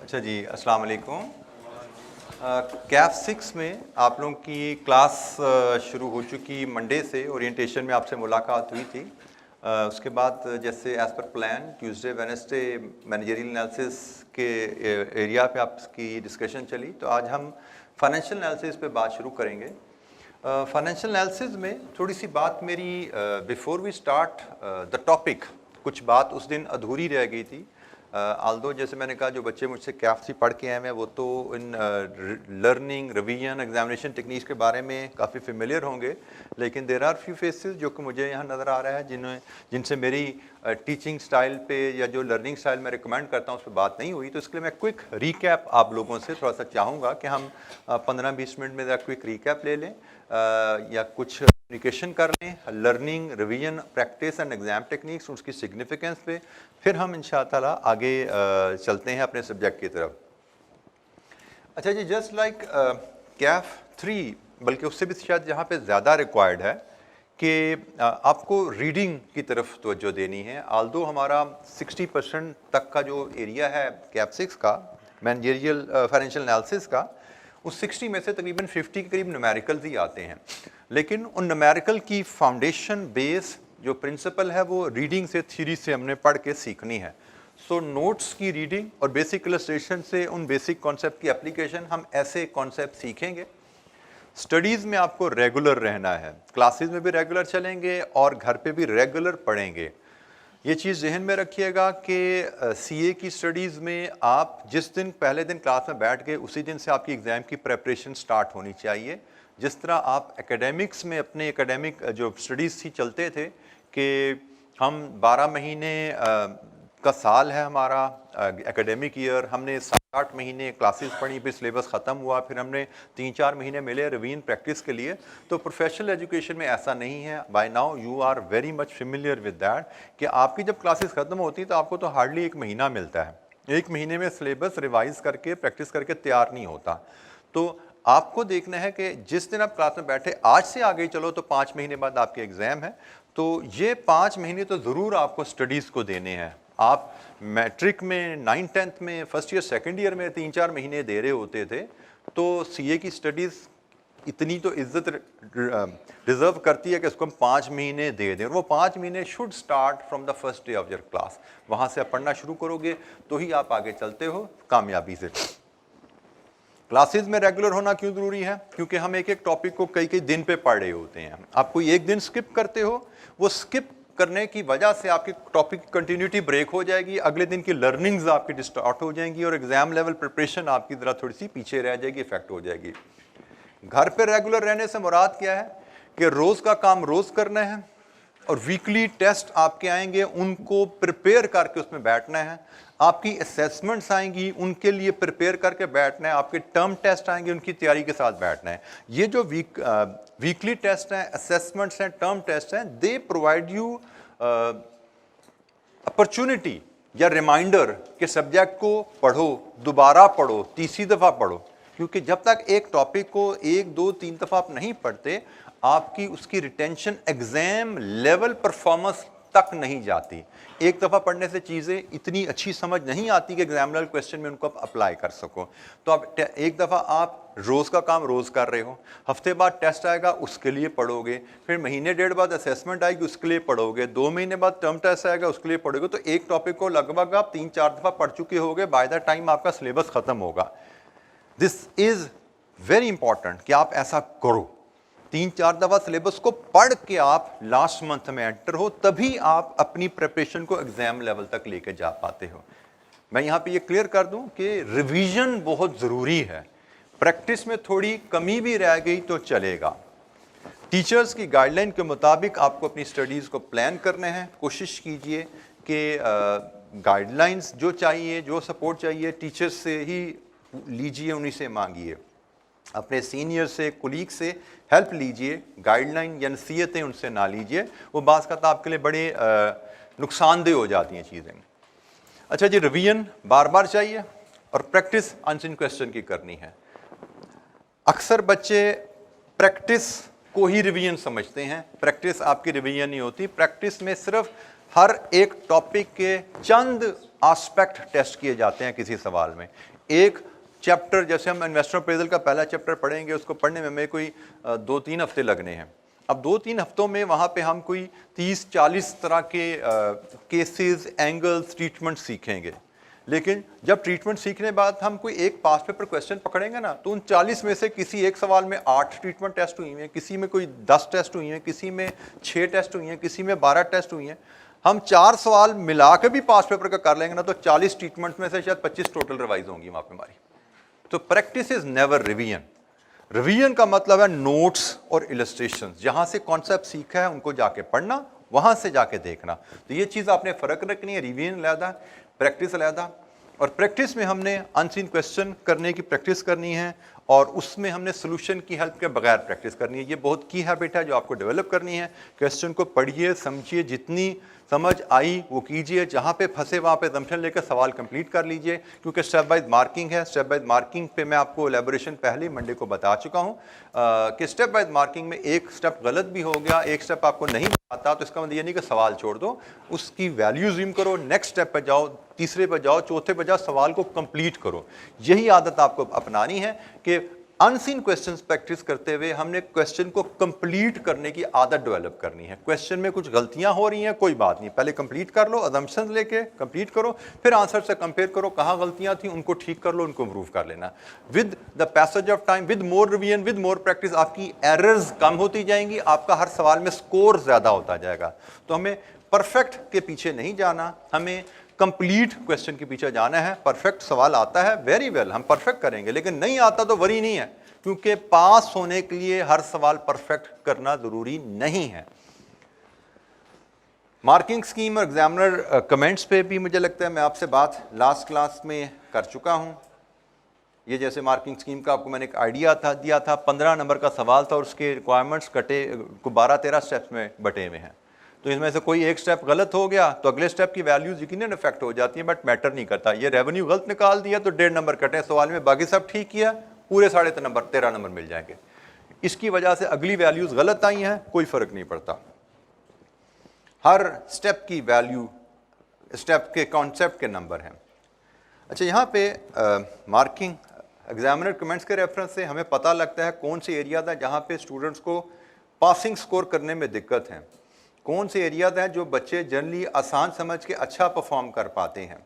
अच्छा जी, अस्सलाम वालेकुम। कैफ 6 में आप लोगों की क्लास शुरू हो चुकी। मंडे से ओरिएंटेशन में आपसे मुलाकात हुई थी। उसके बाद जैसे as per plan Tuesday Wednesday managerial analysis के एरिया पे आपकी डिस्कशन चली। तो आज हम फाइनेंशियल एनालिसिस पे बात शुरू करेंगे। फाइनेंशियल एनालिसिस में थोड़ी सी बात मेरी before we start the topic, कुछ बात उस दिन अधूरी रह गई थी। आल्दो जैसे मैंने कहा, जो बच्चे मुझसे कैफ से पढ़ के आए हैं वो तो in learning, revision, examination techniques के बारे में काफ़ी फेमिलियर होंगे, लेकिन देर आर फ्यू फेसेस जो कि मुझे यहाँ नज़र आ रहा है जिनसे मेरी टीचिंग स्टाइल पे या जो लर्निंग स्टाइल मैं रिकमेंड करता हूँ उस पर बात नहीं हुई। तो इसके लिए मैं क्विक रीकैप आप लोगों से थोड़ा सा चाहूँगा कि हम 15-20 मिनट में क्विक रीकैप ले लें या कुछ कम्युनिकेशन कर लें, learning, revision, practice and exam techniques, उसकी सिग्निफिकेंस पे, फिर हम इंशाअल्लाह आगे चलते हैं अपने सब्जेक्ट की तरफ। अच्छा जी, जस्ट लाइक कैफ 3, बल्कि उससे भी शायद यहाँ पे ज़्यादा रिक्वायर्ड है कि आपको रीडिंग की तरफ तवज्जो देनी है। आल्दो हमारा 60% तक का जो एरिया है कैफ 6 का, मैनेजरियल फाइनेंशियल एनालिसिस का, उस 60 में से तकरीबन 50 के करीब न्यूमेरिकल्स ही आते हैं। लेकिन उन न्यूमेरिकल की फाउंडेशन बेस जो प्रिंसिपल है वो रीडिंग से, थ्योरी से हमने पढ़ के सीखनी है। सो नोट्स की रीडिंग और बेसिक इलस्ट्रेशन से उन बेसिक कॉन्सेप्ट की एप्लीकेशन, हम ऐसे कॉन्सेप्ट सीखेंगे। स्टडीज़ में आपको रेगुलर रहना है, क्लासेस में भी रेगुलर चलेंगे और घर पे भी रेगुलर पढ़ेंगे। ये चीज़ जहन में रखिएगा कि सीए की स्टडीज़ में आप जिस दिन पहले दिन क्लास में बैठ गए उसी दिन से आपकी एग्ज़ाम की प्रेपरेशन स्टार्ट होनी चाहिए। जिस तरह आप एकेडमिक्स में अपने एकेडमिक जो स्टडीज़ थी चलते थे कि हम 12 महीने का साल है हमारा एकेडमिक ईयर, हमने 7-8 महीने क्लासेस पढ़ी, फिर सिलेबस ख़त्म हुआ, फिर हमने 3-4 महीने मिले रिवीजन प्रैक्टिस के लिए। तो प्रोफेशनल एजुकेशन में ऐसा नहीं है। By now you are very much familiar with that कि आपकी जब क्लासेस ख़त्म होती तो आपको तो हार्डली 1 महीना मिलता है। 1 महीने में सिलेबस रिवाइज करके प्रैक्टिस करके तैयार नहीं होता। तो आपको देखना है कि जिस दिन आप क्लास में बैठे, आज से आगे चलो तो 5 महीने बाद आपके एग्ज़ाम है, तो ये 5 महीने तो ज़रूर आपको स्टडीज़ को देने हैं। आप मैट्रिक में, 9th-10th में, फर्स्ट ईयर सेकंड ईयर में 3-4 महीने दे रहे होते थे, तो सीए की स्टडीज़ इतनी तो इज्जत डिज़र्व करती है कि उसको हम 5 महीने दे दें। और वो 5 महीने should start from the first day of your class. वहाँ से आप पढ़ना शुरू करोगे तो ही आप आगे चलते हो कामयाबी से। क्लासेस में रेगुलर होना क्यों ज़रूरी है? क्योंकि हम एक एक टॉपिक को कई कई दिन पे पढ़ रहे होते हैं। आप कोई एक दिन स्किप करते हो, वो स्किप करने की वजह से आपकी टॉपिक की कंटिन्यूटी ब्रेक हो जाएगी, अगले दिन की लर्निंग्स आपकी डिस्टॉर्ट हो जाएंगी और एग्जाम लेवल प्रिपरेशन आपकी ज़रा थोड़ी सी पीछे रह जाएगी, इफेक्ट हो जाएगी। घर पे रेगुलर रहने से मुराद क्या है कि रोज़ का काम रोज़ करना है और वीकली टेस्ट आपके आएंगे, उनको प्रिपेयर करके उसमें बैठना है। आपकी असेसमेंट्स आएंगी, उनके लिए प्रिपेयर करके बैठना है। आपके टर्म टेस्ट आएंगे, उनकी तैयारी के साथ बैठना है। ये जो वीकली टेस्ट हैं, असेसमेंट्स हैं, टर्म टेस्ट हैं, दे प्रोवाइड यू अपॉर्चुनिटी या रिमाइंडर कि सब्जेक्ट को पढ़ो, दोबारा पढ़ो, तीसरी दफ़ा पढ़ो। क्योंकि जब तक एक टॉपिक को 1, 2, 3 दफ़ा आप नहीं पढ़ते, आपकी उसकी रिटेंशन एग्जाम लेवल परफॉर्मेंस तक नहीं जाती। एक दफ़ा पढ़ने से चीज़ें इतनी अच्छी समझ नहीं आती कि एग्जाम लेवल क्वेश्चन में उनको आप अप्लाई कर सको। तो आप एक दफ़ा आप रोज़ का काम रोज़ कर रहे हो, हफ्ते बाद टेस्ट आएगा उसके लिए पढ़ोगे, फिर महीने डेढ़ बाद असेसमेंट आएगी उसके लिए पढ़ोगे, 2 महीने बाद टर्म टेस्ट आएगा उसके लिए पढ़ोगे। तो एक टॉपिक को लगभग आप 3-4 दफ़ा पढ़ चुके होगे बाय द टाइम आपका सिलेबस ख़त्म होगा। दिस इज़ वेरी इंपॉर्टेंट कि आप ऐसा करो। 3-4 दफ़ा सिलेबस को पढ़ के आप लास्ट मंथ में एंटर हो, तभी आप अपनी प्रिपरेशन को एग्जाम लेवल तक लेके जा पाते हो। मैं यहाँ पे ये क्लियर कर दूं कि रिवीजन बहुत ज़रूरी है। प्रैक्टिस में थोड़ी कमी भी रह गई तो चलेगा। टीचर्स की गाइडलाइन के मुताबिक आपको अपनी स्टडीज़ को प्लान करना है। कोशिश कीजिए कि गाइडलाइंस जो चाहिए, जो सपोर्ट चाहिए, टीचर्स से ही लीजिए, उन्हीं से मांगिए। अपने सीनियर से, कुलीग से हेल्प लीजिए। गाइडलाइन या नसीहतें उनसे ना लीजिए, वो बाज़ का आपके लिए बड़े नुकसानदेह हो जाती हैं चीज़ें। अच्छा जी, रिवीजन बार बार चाहिए और प्रैक्टिस अनसिन क्वेश्चन की करनी है। अक्सर बच्चे प्रैक्टिस को ही रिवीजन समझते हैं। प्रैक्टिस आपकी रिवीजन नहीं होती। प्रैक्टिस में सिर्फ हर एक टॉपिक के चंद एस्पेक्ट टेस्ट किए जाते हैं किसी सवाल में। एक चैप्टर, जैसे हम इन्वेस्टर अप्रेजल का पहला चैप्टर पढ़ेंगे, उसको पढ़ने में हमें कोई 2-3 हफ्ते लगने हैं। अब 2-3 हफ्तों में वहाँ पे हम कोई 30-40 तरह के केसेस, एंगल्स, ट्रीटमेंट सीखेंगे। लेकिन जब ट्रीटमेंट सीखने बाद हम कोई एक पास पेपर क्वेश्चन पकड़ेंगे ना, तो उन 40 में से किसी एक सवाल में 8 ट्रीटमेंट टेस्ट हुई हैं, किसी में कोई 10 टेस्ट हुई हैं, किसी में 6 टेस्ट हुई हैं, किसी में 12 टेस्ट हुई हैं। हम 4 सवाल मिला के भी पास पेपर का कर लेंगे ना, तो 40 ट्रीटमेंट में से शायद 25 टोटल रिवाइज होंगी वहाँ पे हमारी। तो practice is never revision. Revision का मतलब है नोट्स और इलस्ट्रेशन, जहाँ से कॉन्सेप्ट सीखा है उनको जाके पढ़ना, वहाँ से जाके देखना। तो ये चीज़ आपने फ़र्क रखनी है, रिवीजन अलहदा, प्रैक्टिस अलहदा। और प्रैक्टिस में हमने अनसीन क्वेश्चन करने की प्रैक्टिस करनी है, और उसमें हमने सोल्यूशन की हेल्प के बगैर प्रैक्टिस करनी है। ये बहुत की हैबिट है जो आपको डेवलप करनी है। क्वेश्चन को पढ़िए, समझिए, जितनी समझ आई वो कीजिए, जहाँ पे फंसे वहाँ पे असम्पशन लेकर सवाल कंप्लीट कर लीजिए, क्योंकि स्टेप बाय मार्किंग है। स्टेप बाय मार्किंग पे मैं आपको एलेबोरेशन पहले मंडे को बता चुका हूँ कि स्टेप बाय मार्किंग में एक स्टेप गलत भी हो गया, एक स्टेप आपको नहीं आता, तो इसका मतलब ये नहीं कि सवाल छोड़ दो, उसकी वैल्यू ज़ूम करो, नेक्स्ट स्टेप पर जाओ, तीसरे पर जाओ, चौथे पर जाओ, सवाल को कंप्लीट करो। यही आदत आपको अपनानी है कि अनसीन क्वेश्चंस प्रैक्टिस करते हुए हमने क्वेश्चन को कंप्लीट करने की आदत डेवलप करनी है। क्वेश्चन में कुछ गलतियां हो रही हैं, कोई बात नहीं, पहले कंप्लीट कर लो, अजम्पशंस लेके कंप्लीट करो, फिर आंसर से कंपेयर करो, कहाँ गलतियां थी उनको ठीक कर लो, उनको इंप्रूव कर लेना। With the passage of time, with more revision, with more practice, आपकी एरर्स कम होती जाएंगी, आपका हर सवाल में स्कोर ज्यादा होता जाएगा। तो हमें परफेक्ट के पीछे नहीं जाना, हमें कंप्लीट क्वेश्चन के पीछे जाना है। परफेक्ट सवाल आता है, वेरी वेल, हम परफेक्ट करेंगे, लेकिन नहीं आता तो वरी नहीं है, क्योंकि पास होने के लिए हर सवाल परफेक्ट करना जरूरी नहीं है। मार्किंग स्कीम और एग्जामिनर कमेंट्स पे भी मुझे लगता है मैं आपसे बात लास्ट क्लास में कर चुका हूं। ये जैसे मार्किंग स्कीम का आपको मैंने एक आइडिया दिया था, 15 नंबर का सवाल था और उसके रिक्वायरमेंट्स कटे 12-13 स्टेप्स में बटे हुए हैं। तो इसमें से कोई एक स्टेप गलत हो गया तो अगले स्टेप की वैल्यूज यकीनन इफेक्ट हो जाती है, बट मैटर नहीं करता। ये रेवेन्यू गलत निकाल दिया तो 1.5 नंबर कटे सवाल में, बाकी सब ठीक किया, पूरे 13.5 नंबर मिल जाएंगे। इसकी वजह से अगली वैल्यूज गलत आई हैं, कोई फर्क नहीं पड़ता। हर स्टेप की वैल्यू स्टेप के कॉन्सेप्ट के नंबर हैं। अच्छा, यहाँ पे मार्किंग एग्जामिनर कमेंट्स के रेफरेंस से हमें पता लगता है कौन से एरिया था जहाँ पे स्टूडेंट्स को पासिंग स्कोर करने में दिक्कत है, कौन से एरियाज हैं जो बच्चे जनरली आसान समझ के अच्छा परफॉर्म कर पाते हैं।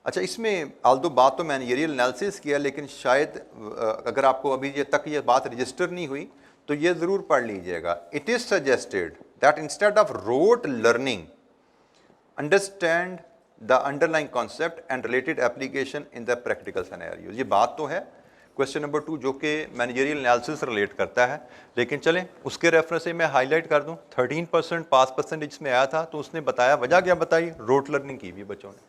अच्छा, इसमें आल्दो बात तो मैनेजरियल एनालिसिस किया, लेकिन शायद अगर आपको अभी ये बात रजिस्टर नहीं हुई तो ये ज़रूर पढ़ लीजिएगा। It is suggested that instead of rote learning, understand the underlying concept and related application in the practical scenarios. ये बात तो है क्वेश्चन नंबर 2 जो कि मैनेजरियल एनालिसिस रिलेट करता है, लेकिन चलें उसके रेफरेंस से मैं हाईलाइट कर दूं। 13% पास परसेंटेज में आया था, तो उसने बताया, वजह क्या बताई, रोट लर्निंग की भी बच्चों ने,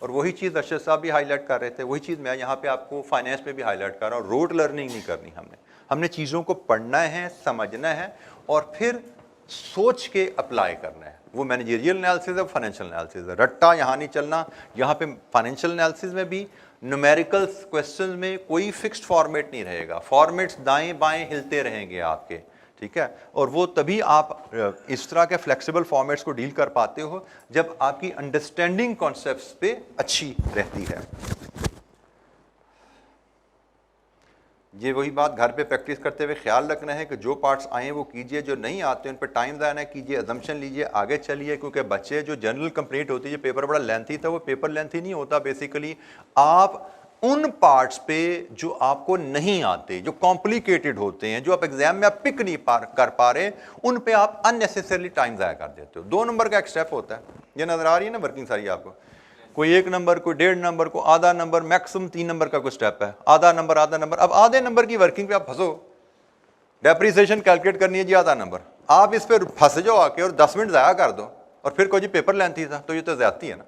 और वही चीज़ अरशद साहब भी हाईलाइट कर रहे थे, वही चीज़ मैं यहाँ पे आपको फाइनेंस में भी हाईलाइट कर रहा हूँ। रोट लर्निंग नहीं करनी हमने चीज़ों को पढ़ना है, समझना है और फिर सोच के अप्लाई करना है। वो मैनेजरियल एनालिसिस है, फाइनेंशियल एनालिसिस है, रट्टा यहाँ नहीं चलना। यहाँ पे फाइनेंशियल एनालिसिस में भी न्यूमेरिकल क्वेश्चन में कोई फिक्स्ड फॉर्मेट नहीं रहेगा, फॉर्मेट्स दाएं बाएं हिलते रहेंगे आपके, ठीक है। और वो तभी आप इस तरह के फ्लेक्सिबल फॉर्मेट्स को डील कर पाते हो जब आपकी अंडरस्टैंडिंग कॉन्सेप्ट्स पे अच्छी रहती है। ये वही बात, घर पे प्रैक्टिस करते हुए ख्याल रखना है कि जो पार्ट्स आए वो कीजिए, जो नहीं आते उन पर टाइम ज़ाया कीजिए, अजम्पशन लीजिए, आगे चलिए। क्योंकि बच्चे जो जनरल कंप्लीट होती है, पेपर बड़ा लेंथी था, वो पेपर लेंथी नहीं होता। बेसिकली आप उन पार्ट्स पे जो आपको नहीं आते, जो कॉम्प्लिकेटेड होते हैं, जो आप एग्जाम में आप पिक नहीं कर पा रहे, उन पे आप अननेसेसरली टाइम ज़ाया कर देते हो। 2 नंबर का एक स्टेप होता है, ये नजर आ रही है ना वर्किंग सारी आपको, कोई 1 नंबर, कोई 1.5 नंबर, को आधा नंबर, मैक्सिमम 3 नंबर का कोई स्टेप है, आधा नंबर। अब आधे नंबर की वर्किंग पे आप फंसो, डेप्रिसिएशन कैलकुलेट करनी है जी, आधा नंबर, आप इस पर फंस जाओ आके और 10 मिनट ज़ाया कर दो और फिर कोई जी पेपर लेंथी था, तो ये तो ज़्यादती है ना,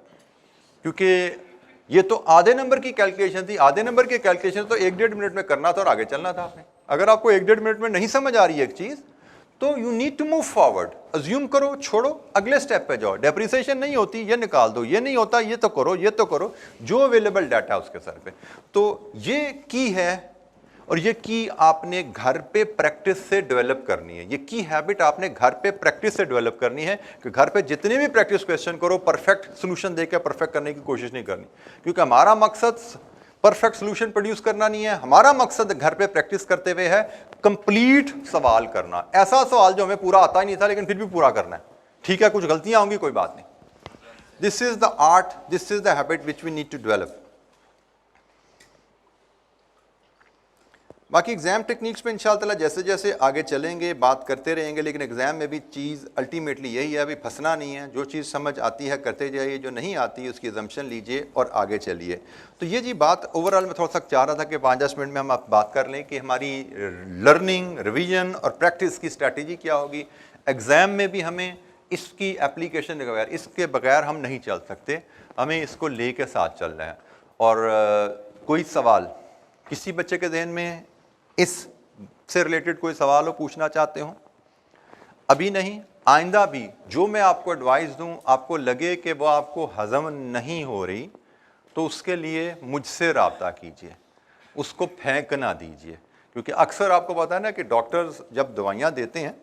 क्योंकि ये तो आधे नंबर की कैलकुलेशन थी। आधे नंबर की कैलकुलेशन तो 1-1.5 मिनट में करना था और आगे चलना था आपने। अगर आपको 1-1.5 मिनट में नहीं समझ आ रही है एक चीज़, तो you need to move forward, assume करो, छोड़ो, अगले स्टेप पे जाओ। डेप्रिसिएशन नहीं होती, ये निकाल दो, ये नहीं होता, ये तो करो, ये तो करो, जो अवेलेबल डाटा है उसके सर पे। तो ये की है। और ये की आपने घर पे प्रैक्टिस से डेवलप करनी है। ये की हैबिट आपने घर पे प्रैक्टिस से डेवलप करनी है कि घर पे जितने भी प्रैक्टिस क्वेश्चन करो, परफेक्ट सोल्यूशन देकर परफेक्ट करने की कोशिश नहीं करनी, क्योंकि हमारा मकसद परफेक्ट सोल्यूशन प्रोड्यूस करना नहीं है। हमारा मकसद घर पे प्रैक्टिस करते हुए है कंप्लीट सवाल करना, ऐसा सवाल जो हमें पूरा आता ही नहीं था लेकिन फिर भी पूरा करना है। ठीक है, कुछ गलतियां होंगी, कोई बात नहीं। This is the art, this is the habit which we need to develop. बाकी एग्जाम टेक्निक्स पे इंशाअल्लाह जैसे जैसे आगे चलेंगे बात करते रहेंगे, लेकिन एग्जाम में भी चीज़ अल्टीमेटली यही है, अभी फंसना नहीं है। जो चीज़ समझ आती है करते जाइए, जो नहीं आती है उसकी अजम्पशन लीजिए और आगे चलिए। तो ये जी बात ओवरऑल मैं थोड़ा सा चाह रहा था कि 5-10 मिनट में हम आप बात कर लें कि हमारी लर्निंग, रिविजन और प्रैक्टिस की स्ट्रैटेजी क्या होगी। एग्ज़ाम में भी हमें इसकी एप्लीकेशन के बगैर, इसके बगैर हम नहीं चल सकते, हमें इसको ले के साथ चलना है। और कोई सवाल किसी बच्चे के जहन में इस से रिलेटेड कोई सवाल हो, पूछना चाहते हो? अभी नहीं, आइंदा भी जो मैं आपको एडवाइस दूं आपको लगे कि वो आपको हजम नहीं हो रही, तो उसके लिए मुझसे रब्ता कीजिए, उसको फेंक ना दीजिए। क्योंकि अक्सर आपको पता है ना कि डॉक्टर्स जब दवाइयाँ देते हैं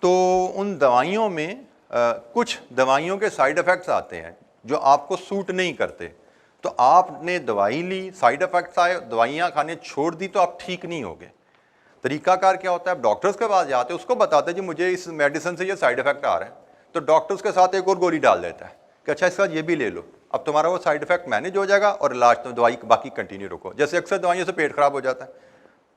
तो उन दवाइयों में कुछ दवाइयों के साइड इफ़ेक्ट्स आते हैं जो आपको सूट नहीं करते। तो आपने दवाई ली, साइड इफ़ेक्ट्स आए, दवाइयाँ खाने छोड़ दी तो आप ठीक नहीं होगे। तरीकाकार क्या होता है, आप डॉक्टर्स के पास जाते हैं, उसको बताते हैं जी मुझे इस मेडिसिन से ये साइड इफ़ेक्ट आ रहा है, तो डॉक्टर्स के साथ एक और गोली डाल देता है कि अच्छा इसके बाद ये भी ले लो, अब तुम्हारा वो साइड इफ़ेक्ट मैनेज हो जाएगा और लास्ट में दवाई बाकी कंटिन्यू रखो। जैसे अक्सर दवाइयों से पेट खराब हो जाता है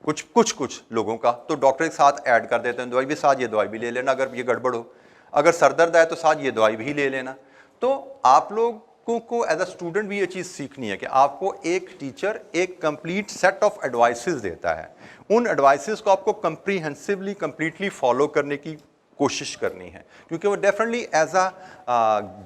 कुछ लोगों का, तो डॉक्टर के साथ ऐड कर देते हैं दवाई भी, साथ ये दवाई भी ले लेना अगर ये गड़बड़ हो, अगर सर दर्द आए तो साथ ये दवाई भी ले लेना। तो आप लोगों को एज अ स्टूडेंट भी ये चीज़ सीखनी है कि आपको एक टीचर एक कंप्लीट सेट ऑफ एडवाइसेस देता है, उन एडवाइसेस को आपको कंप्रीहेंसिवली कंप्लीटली फॉलो करने की कोशिश करनी है, क्योंकि वो definitely as a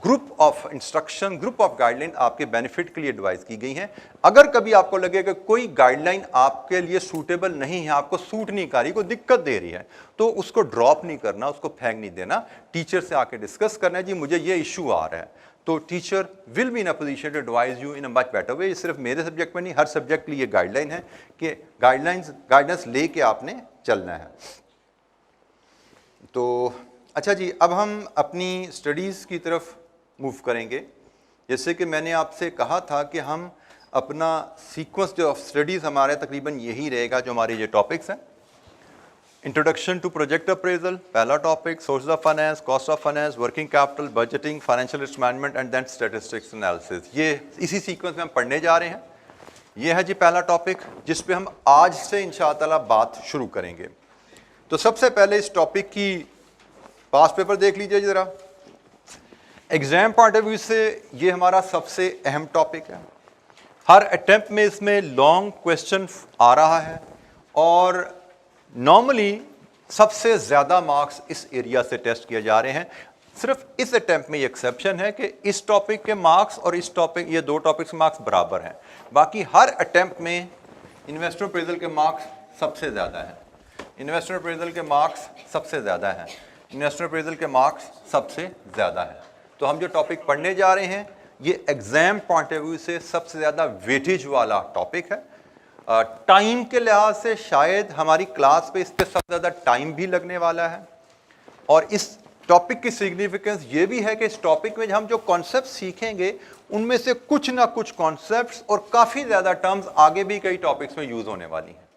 group of instruction, group of guideline आपके बेनिफिट के लिए एडवाइस की गई हैं। अगर कभी आपको लगे कि कोई गाइडलाइन आपके लिए सूटेबल नहीं है, आपको सूट नहीं कर रही, कोई दिक्कत दे रही है, तो उसको ड्रॉप नहीं करना, उसको फेंक नहीं देना, टीचर से आके डिस्कस करना है जी मुझे ये इशू आ रहा है, तो teacher will be in a position to advise you in a much better way. सिर्फ मेरे सब्जेक्ट में नहीं, हर सब्जेक्ट के लिए गाइडलाइन है कि गाइडेंस लेके आपने चलना है। तो अच्छा जी, अब हम अपनी स्टडीज़ की तरफ मूव करेंगे। जैसे कि मैंने आपसे कहा था कि हम अपना सीक्वेंस जो ऑफ स्टडीज़ हमारे तकरीबन यही रहेगा जो हमारे ये टॉपिक्स हैं। इंट्रोडक्शन टू प्रोजेक्ट अप्रेजल पहला topic, source of finance, cost of finance, working capital, budgeting, financial risk management and then statistics analysis. ये इसी सीक्वेंस में हम पढ़ने जा रहे हैं। ये है जी पहला टॉपिक जिस पे हम आज से इंशाअल्लाह बात शुरू करेंगे। तो सबसे पहले इस टॉपिक की पास पेपर देख लीजिए ज़रा। एग्जाम पॉइंट ऑफ व्यू से ये हमारा सबसे अहम टॉपिक है। हर अटेम्प्ट में इसमें लॉन्ग क्वेश्चन आ रहा है और नॉर्मली सबसे ज़्यादा मार्क्स इस एरिया से टेस्ट किए जा रहे हैं। सिर्फ इस अटेम्प्ट में ये एक्सेप्शन है कि इस टॉपिक के मार्क्स और इस टॉपिक, ये दो टॉपिक्स के मार्क्स बराबर हैं। बाकी हर अटेम्प्ट में इन्वेस्टर अप्रेजल के मार्क्स सबसे ज़्यादा हैं, इन्वेस्टर अप्रेजल के मार्क्स सबसे ज़्यादा हैं, इन्वेस्टर अप्रेजल के मार्क्स सबसे ज़्यादा हैं। तो हम जो टॉपिक पढ़ने जा रहे हैं ये एग्ज़ाम पॉइंट ऑफ व्यू से सबसे ज़्यादा वेटेज वाला टॉपिक है। टाइम के लिहाज से शायद हमारी क्लास पे इस पर सबसे ज़्यादा टाइम भी लगने वाला है। और इस टॉपिक की सिग्निफिकेंस ये भी है कि इस टॉपिक में हम जो कॉन्सेप्ट सीखेंगे उनमें से कुछ ना कुछ कॉन्सेप्ट्स और काफ़ी ज़्यादा टर्म्स आगे भी कई टॉपिक्स में यूज़ होने वाली हैं।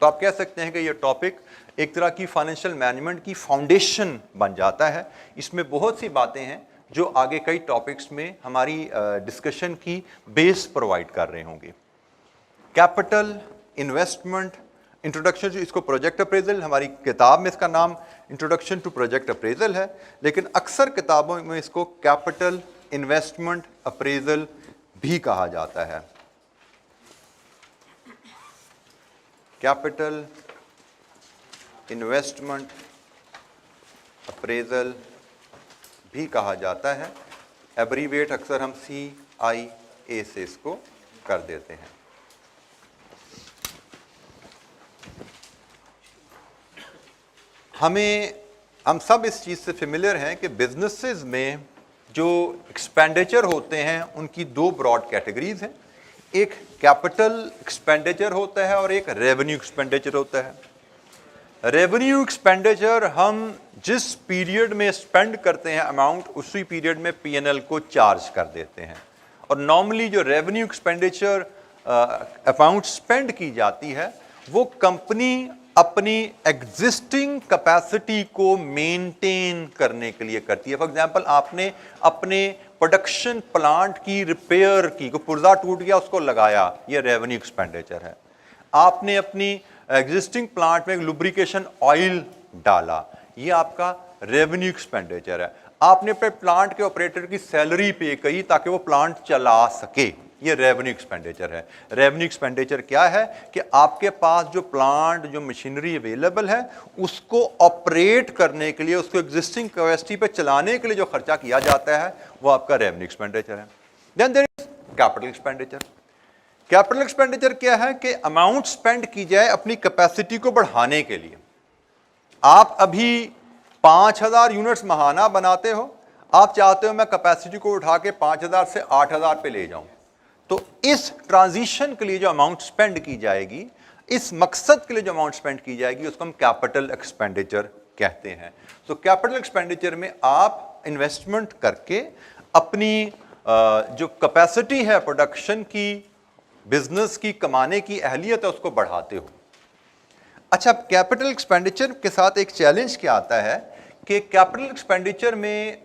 तो आप कह सकते हैं कि ये टॉपिक एक तरह की फाइनेंशियल मैनेजमेंट की फाउंडेशन बन जाता है। इसमें बहुत सी बातें हैं जो आगे कई टॉपिक्स में हमारी डिस्कशन की बेस प्रोवाइड कर रहे होंगे। कैपिटल, इन्वेस्टमेंट, इंट्रोडक्शन टू, इसको प्रोजेक्ट अप्रेजल, हमारी किताब में इसका नाम इंट्रोडक्शन टू प्रोजेक्ट अप्रेजल है, लेकिन अक्सर किताबों में इसको कैपिटल इन्वेस्टमेंट अप्रेजल भी कहा जाता है। कैपिटल इन्वेस्टमेंट अप्रेजल भी कहा जाता है। एब्रीवेट अक्सर हम CIA से इसको कर देते हैं। हम सब इस चीज़ से फेमिलियर हैं कि बिजनेसेस में जो एक्सपेंडिचर होते हैं उनकी दो ब्रॉड कैटेगरीज हैं। एक कैपिटल एक्सपेंडिचर होता है और एक रेवेन्यू एक्सपेंडिचर होता है। रेवेन्यू एक्सपेंडिचर हम जिस पीरियड में स्पेंड करते हैं अमाउंट, उसी पीरियड में पीएनएल को चार्ज कर देते हैं। और नॉर्मली जो रेवेन्यू एक्सपेंडिचर अमाउंट स्पेंड की जाती है वो कंपनी अपनी एग्जिस्टिंग कैपेसिटी को मेंटेन करने के लिए करती है। फॉर एग्जांपल, आपने अपने प्रोडक्शन प्लांट की रिपेयर की, कोई पुर्जा टूट गया उसको लगाया, ये रेवेन्यू एक्सपेंडिचर है। आपने अपनी एग्जिस्टिंग प्लांट में लुब्रिकेशन ऑयल डाला, ये आपका रेवेन्यू एक्सपेंडिचर है। आपने अपने प्लांट के ऑपरेटर की सैलरी पे की ताकि वो प्लांट चला सके, ये रेवेन्यू एक्सपेंडिचर है। रेवेन्यू एक्सपेंडिचर क्या है कि आपके पास जो प्लांट, जो मशीनरी अवेलेबल है, उसको ऑपरेट करने के लिए, उसको एग्जिस्टिंग कैपेसिटी पे चलाने के लिए जो खर्चा किया जाता है वो आपका रेवेन्यू एक्सपेंडिचर है। Then there is capital expenditure. Capital expenditure क्या है कि अमाउंट स्पेंड की जाए अपनी कैपेसिटी को बढ़ाने के लिए। आप अभी 5000 यूनिट्स महाना बनाते हो, आप चाहते हो मैं कैपेसिटी को उठा के 5000 से 8000 पे ले जाऊं, तो इस ट्रांजिशन के लिए जो अमाउंट स्पेंड की जाएगी, इस मकसद के लिए जो अमाउंट स्पेंड की जाएगी, उसको हम कैपिटल एक्सपेंडिचर कहते हैं। तो कैपिटल एक्सपेंडिचर में आप इन्वेस्टमेंट करके अपनी जो कैपेसिटी है प्रोडक्शन की, बिजनेस की, कमाने की अहलियत है, उसको बढ़ाते हो। अच्छा, कैपिटल एक्सपेंडिचर के साथ एक चैलेंज क्या आता है कि कैपिटल एक्सपेंडिचर में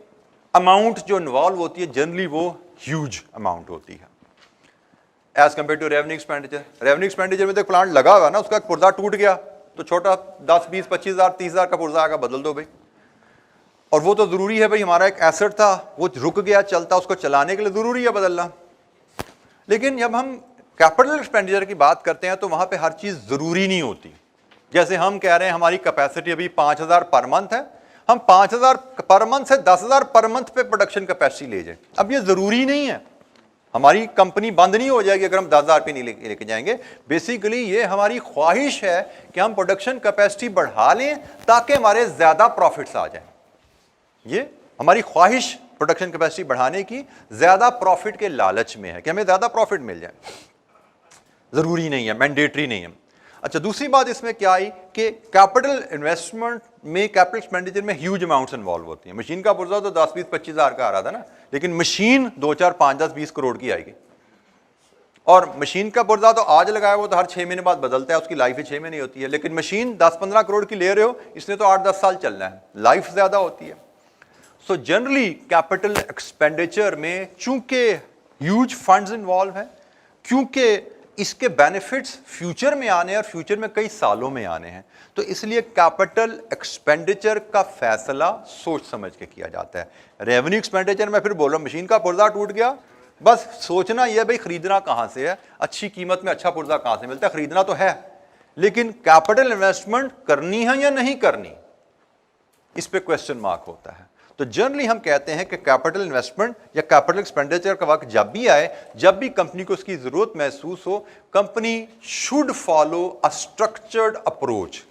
अमाउंट जो इन्वॉल्व होती है जनरली वो ह्यूज अमाउंट होती है as compare to revenue expenditure. Revenue expenditure में तो प्लांट लगा हुआ ना, उसका पुर्जा टूट गया तो छोटा 10, 20, 25,000, 30,000 का पुर्जा आगा बदल दो भाई। और वो तो जरूरी है भाई, हमारा एक एसेट था वो रुक गया चलता, उसको चलाने के लिए जरूरी है बदलना। लेकिन जब हम कैपिटल एक्सपेंडिचर की बात करते हैं तो वहां पे हर चीज जरूरी नहीं होती। जैसे हम कह रहे हैं हमारी कैपेसिटी अभी 5000 पर मंथ है, हम 5000 पर मंथ से 10,000 पर मंथ पे प्रोडक्शन कैपेसिटी ले जाए, अब ये जरूरी नहीं है। हमारी कंपनी बंद नहीं हो जाएगी अगर हम 10,000 पे नहीं लेके जाएंगे। बेसिकली ये हमारी ख्वाहिश है कि हम प्रोडक्शन कैपेसिटी बढ़ा लें ताकि हमारे ज्यादा प्रॉफिट्स आ जाएं। ये हमारी ख्वाहिश प्रोडक्शन कैपेसिटी बढ़ाने की ज्यादा प्रॉफिट के लालच में है कि हमें ज्यादा प्रॉफिट मिल जाए, जरूरी नहीं है, मैंडेटरी नहीं है। अच्छा, दूसरी बात इसमें क्या आई कि कैपिटल इन्वेस्टमेंट में, कैपिटल एक्सपेंडिचर में ह्यूज अमाउंट्स इन्वॉल्व होती हैं। मशीन का पुर्जा तो 10, 20, 25,000 का आ रहा था ना, लेकिन मशीन 2, 4, 5, 10, 20 करोड़ की आएगी। और मशीन का पुर्जा तो आज लगाया वो तो हर 6 महीने बाद बदलता है, उसकी लाइफ ही 6 महीने होती है। लेकिन मशीन 10-15 करोड़ की ले रहे हो, इसने तो 8-10 साल चलना है, लाइफ ज्यादा होती है। सो जनरली कैपिटल एक्सपेंडिचर में चूंकि ह्यूज फंड्स इन्वॉल्व है, क्योंकि इसके बेनिफिट्स फ्यूचर में आने हैं और फ्यूचर में कई सालों में आने हैं, तो इसलिए कैपिटल एक्सपेंडिचर का फैसला सोच समझ के किया जाता है। रेवेन्यू एक्सपेंडिचर में फिर बोलो मशीन का पुर्जा टूट गया, बस सोचना यह भाई खरीदना कहां से है, अच्छी कीमत में अच्छा पुर्जा कहां से मिलता है, खरीदना तो है, लेकिन कैपिटल इन्वेस्टमेंट करनी है या नहीं करनी, इस पे क्वेश्चन मार्क होता है। तो जनरली हम कहते हैं कि कैपिटल इन्वेस्टमेंट या कैपिटल एक्सपेंडिचर का वक्त जब भी आए, जब भी कंपनी को उसकी जरूरत महसूस हो, company should follow a structured approach,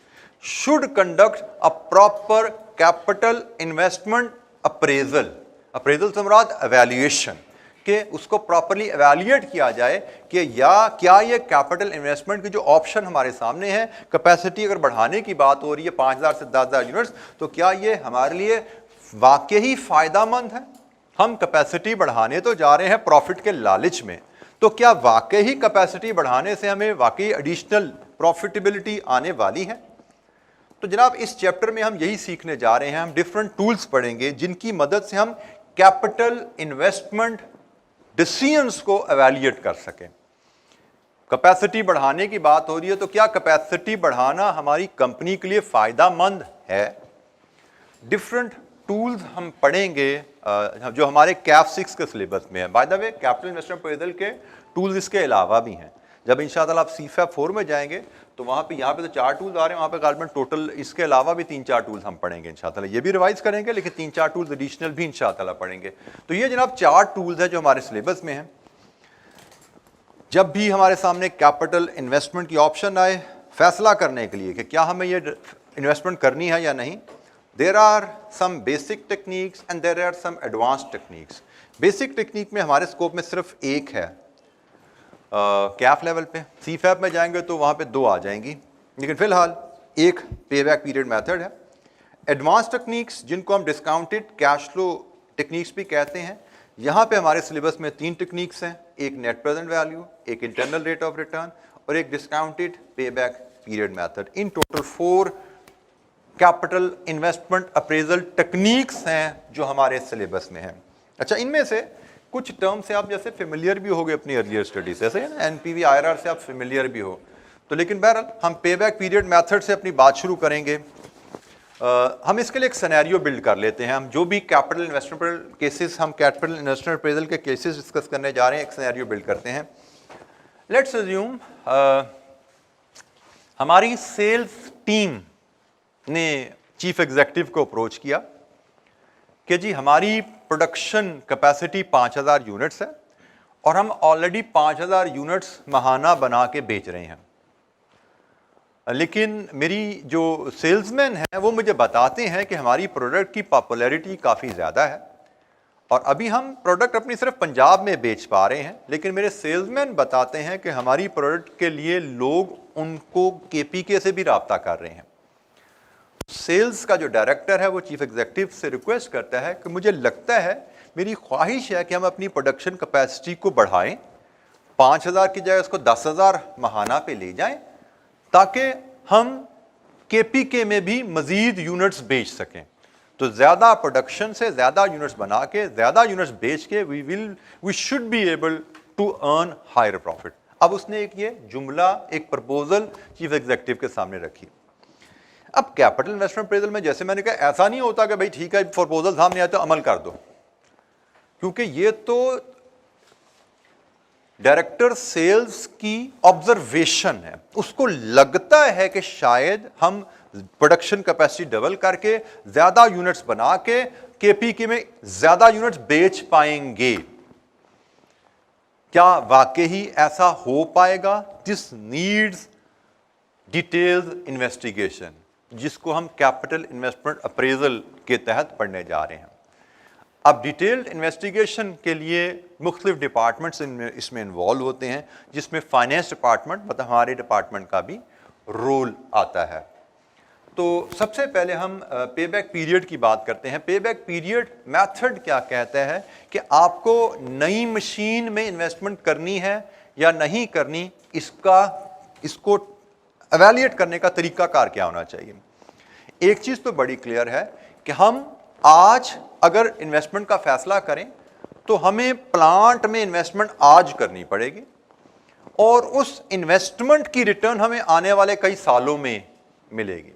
should conduct a proper capital investment appraisal. Appraisal से मुराद एवैल्यूएशन, कि उसको प्रॉपर्ली एवैल्यूएट किया जाए कि या क्या ये कैपिटल इन्वेस्टमेंट की जो ऑप्शन हमारे सामने है, कैपेसिटी अगर बढ़ाने की बात हो रही है 5000 से 10,000 यूनिट्स, तो क्या ये हमारे लिए वाकई ही फायदामंद है। हम कैपेसिटी बढ़ाने तो जा रहे हैं प्रॉफिट के लालच में, तो क्या वाकई ही कैपेसिटी बढ़ाने से हमें वाकई एडिशनल प्रॉफिटेबिलिटी आने वाली है? तो जनाब इस चैप्टर में हम यही सीखने जा रहे हैं। हम डिफरेंट टूल्स पढ़ेंगे जिनकी मदद से हम कैपिटल इन्वेस्टमेंट डिसीजंस को एवैल्यूएट कर सकें। कैपेसिटी बढ़ाने की बात हो रही है, तो क्या कैपेसिटी बढ़ाना हमारी कंपनी के लिए फायदामंद है? डिफरेंट टूल्स हम पढ़ेंगे जो हमारे कैफ 6 के सिलेबस में है। By the way capital investment appraisal के टूल्स इसके अलावा भी हैं। जब इंशाअल्लाह आप CFAP 4 में जाएंगे तो वहाँ पे, यहाँ पे तो 4 टूल्स आ रहे हैं, वहाँ पे गालमन टोटल इसके अलावा भी 3-4 टूल्स हम पढ़ेंगे इंशाअल्लाह। ये भी रिवाइज करेंगे, लेकिन 3-4 टूल्स एडिशनल भी इंशाअल्लाह पढ़ेंगे। तो ये जनाब 4 टूल्स है जो हमारे सिलेबस में हैं। जब भी हमारे सामने कैपिटल इन्वेस्टमेंट की ऑप्शन आए फैसला करने के लिए कि क्या हमें ये इन्वेस्टमेंट करनी है या नहीं, there are some basic techniques and there are some advanced techniques। Basic technique में हमारे स्कोप में सिर्फ एक है, कैफ लेवल पे। सी फैप में जाएंगे तो वहाँ पे 2 आ जाएंगी, लेकिन फिलहाल एक पे बैक पीरियड मेथड है। एडवांस टेक्निक्स जिनको हम डिस्काउंटेड कैश फ्लो टेक्निक्स भी कहते हैं, यहाँ पे हमारे सिलेबस में 3 टेक्निक्स हैं, एक नेट प्रेजेंट वैल्यू, एक इंटरनल रेट ऑफ रिटर्न और एक discounted pay back period method. In total 4 capital investment appraisal techniques हैं जो हमारे सिलेबस में हैं। अच्छा, इनमें से कुछ टर्म से आप जैसे फेमिलियर भी हो गए अपनी अर्लियर स्टडीज, जैसे ना एनपीवी आईआरआर से आप फेमिलियर भी हो, तो लेकिन बहरहाल हम पे बैक पीरियड मेथड से अपनी बात शुरू करेंगे। हम इसके लिए एक सिनेरियो बिल्ड कर लेते हैं। हम जो भी कैपिटल इन्वेस्टमेंट केसेस, हम कैपिटल इन्वेस्टमेंट अप्रेजल के केसेस डिस्कस करने जा रहे हैं, एक सिनेरियो बिल्ड करते हैं। लेट्स अज्यूम हमारी सेल्स टीम ने चीफ एग्जीक्यूटिव को अप्रोच किया कि जी हमारी प्रोडक्शन कैपेसिटी 5000 यूनिट्स है और हम ऑलरेडी 5000 यूनिट्स महाना बना के बेच रहे हैं, लेकिन मेरी जो सेल्समैन है वो मुझे बताते हैं कि हमारी प्रोडक्ट की पॉपुलैरिटी काफ़ी ज़्यादा है और अभी हम प्रोडक्ट अपनी सिर्फ पंजाब में बेच पा रहे हैं, लेकिन मेरे सेल्समैन बताते हैं कि हमारी प्रोडक्ट के लिए लोग उनको केपीके से भी रब्ता कर रहे हैं। सेल्स का जो डायरेक्टर है वो चीफ एग्जीक्यूटिव से रिक्वेस्ट करता है कि मुझे लगता है, मेरी ख्वाहिश है कि हम अपनी प्रोडक्शन कैपेसिटी को बढ़ाएं, 5000 की जगह उसको 10,000 महाना पे ले जाएं ताकि हम केपीके में भी मजीद यूनिट्स बेच सकें। तो ज़्यादा प्रोडक्शन से ज़्यादा यूनिट्स बना के, ज़्यादा यूनिट्स बेच के we should be able to earn higher profit. अब उसने एक ये जुमला, एक प्रपोजल चीफ एग्जीक्यूटिव के सामने रखी। अब कैपिटल इन्वेस्टमेंट अप्रेजल में जैसे मैंने कहा, ऐसा नहीं होता कि भाई ठीक है प्रपोजल सामने आया तो अमल कर दो, क्योंकि ये तो डायरेक्टर सेल्स की ऑब्जर्वेशन है। उसको लगता है कि शायद हम प्रोडक्शन कैपेसिटी डबल करके ज्यादा यूनिट्स बना के केपीके में ज्यादा यूनिट्स बेच पाएंगे। क्या वाकई ही ऐसा हो पाएगा? दिस नीड्स डिटेल्ड इन्वेस्टिगेशन, जिसको हम कैपिटल इन्वेस्टमेंट अप्रेजल के तहत पढ़ने जा रहे हैं। अब डिटेल्ड इन्वेस्टिगेशन के लिए मुख्तलिफ डिपार्टमेंट्स इसमें इन्वॉल्व होते हैं, जिसमें फाइनेंस डिपार्टमेंट मतलब हमारे डिपार्टमेंट का भी रोल आता है। तो सबसे पहले हम पे बैक पीरियड की बात करते हैं। पे बैक पीरियड मेथड क्या कहता है कि आपको नई मशीन में इन्वेस्टमेंट करनी है या नहीं करनी, इसको एवेल्युएट करने का तरीकाकार क्या होना चाहिए। एक चीज़ तो बड़ी क्लियर है कि हम आज अगर इन्वेस्टमेंट का फैसला करें तो हमें प्लांट में इन्वेस्टमेंट आज करनी पड़ेगी और उस इन्वेस्टमेंट की रिटर्न हमें आने वाले कई सालों में मिलेगी।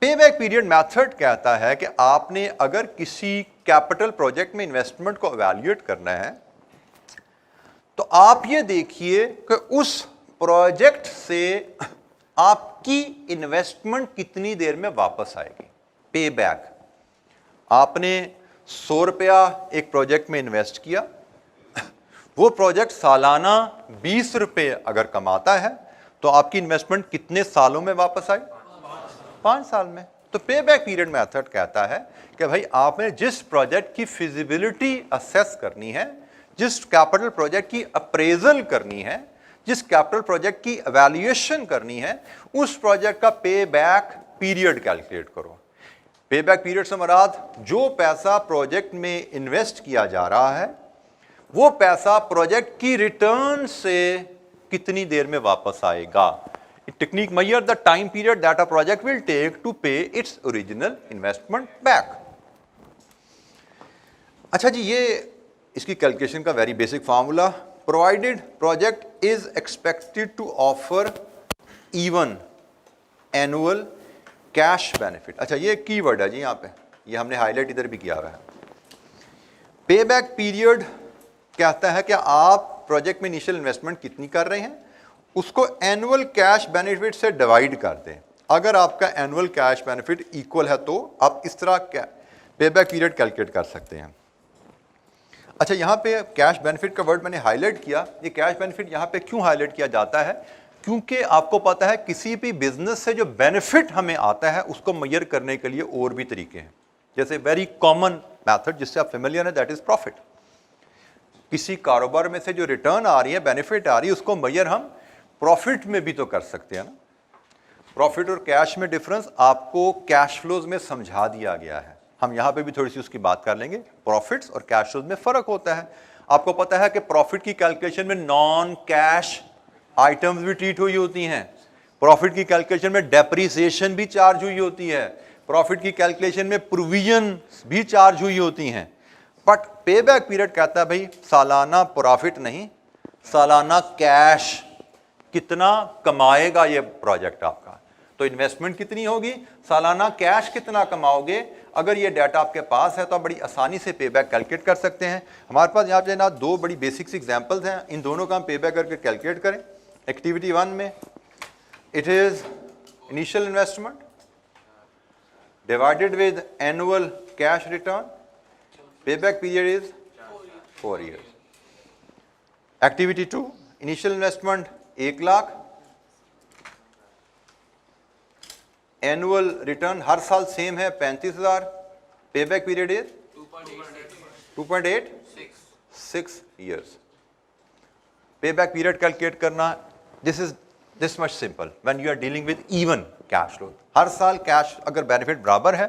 पे बैक पीरियड मेथड कहता है कि आपने अगर किसी कैपिटल प्रोजेक्ट में इन्वेस्टमेंट को एवेल्युएट करना है तो आप ये देखिए कि उस प्रोजेक्ट से आपकी इन्वेस्टमेंट कितनी देर में वापस आएगी। पे बैक, आपने 100 रुपया एक प्रोजेक्ट में इन्वेस्ट किया, वो प्रोजेक्ट सालाना 20 रुपये अगर कमाता है तो आपकी इन्वेस्टमेंट कितने सालों में वापस आई? 5 साल में। तो पे बैक पीरियड मेथड कहता है कि भाई आपने जिस प्रोजेक्ट की फिजिबिलिटी असेस करनी है, जिस कैपिटल प्रोजेक्ट की अप्रेजल करनी है, जिस कैपिटल प्रोजेक्ट की एवेल्युएशन करनी है, उस प्रोजेक्ट का पे बैक पीरियड कैलकुलेट करो। पे बैक पीरियड से मुराद जो पैसा प्रोजेक्ट में इन्वेस्ट किया जा रहा है वो पैसा प्रोजेक्ट की रिटर्न से कितनी देर में वापस आएगा। Technique measure the time period that a project will take to pay its original investment back. अच्छा जी, ये इसकी कैलकुलेशन का very basic formula, provided project is expected to offer even annual cash benefit. अच्छा, ये कीवर्ड है जी यहाँ पे, ये हमने हाईलाइट इधर भी किया हुआ है। पे बैक पीरियड कहता है कि आप प्रोजेक्ट में इनिशियल इन्वेस्टमेंट कितनी कर रहे हैं उसको एनुअल कैश बेनिफिट से डिवाइड कर दें। अगर आपका एनुअल कैश बेनिफिट इक्वल है तो आप इस तरह पे बैक पीरियड कैलकुलेट कर सकते हैं। अच्छा, यहाँ पे कैश बेनिफिट का वर्ड मैंने हाईलाइट किया। ये कैश बेनिफिट यहाँ पे क्यों हाईलाइट किया जाता है? क्योंकि आपको पता है किसी भी बिजनेस से जो बेनिफिट हमें आता है उसको मेजर करने के लिए और भी तरीके हैं। जैसे वेरी कॉमन मेथड जिससे आप फेमिलियर हैं, दैट इज प्रॉफिट। किसी कारोबार में से जो रिटर्न आ रही है, बेनिफिट आ रही है, उसको मेजर हम प्रॉफिट में भी तो कर सकते हैं ना। प्रॉफिट और कैश में डिफरेंस आपको कैश फ्लोज में समझा दिया गया है, हम यहां पे भी थोड़ी सी उसकी बात कर लेंगे। प्रॉफिट्स और कैश फ्लोज में फर्क होता है। आपको पता है कि प्रॉफिट की कैलकुलेशन में नॉन कैश आइटम्स भी ट्रीट हुई होती हैं, प्रॉफिट की कैलकुलेशन में डेप्रिसिएशन भी चार्ज हुई होती है, प्रॉफिट की कैलकुलेशन में प्रोविजन भी चार्ज हुई होती हैं। बट पे बैक पीरियड कहता है भाई सालाना प्रॉफिट नहीं, सालाना कैश कितना कमाएगा ये प्रोजेक्ट आपका, तो इन्वेस्टमेंट कितनी होगी, सालाना कैश कितना कमाओगे। अगर ये डाटा आपके पास है तो आप बड़ी आसानी से पे बैक कैलकुलेट कर सकते हैं। हमारे पास यहाँ पे ना दो बड़ी बेसिक्स एग्जांपल्स हैं, इन दोनों का हम पे बैक करके कैलकुलेट करें। एक्टिविटी 1 में it is initial investment divided with annual cash return, payback period is 4 years. Activity 2, initial investment 1 lakh, annual return हर साल सेम है 35,000, payback period is 2.86 years. Payback period calculate करना, this is this much simple when you are dealing with even cash flow. हर साल cash अगर benefit बराबर है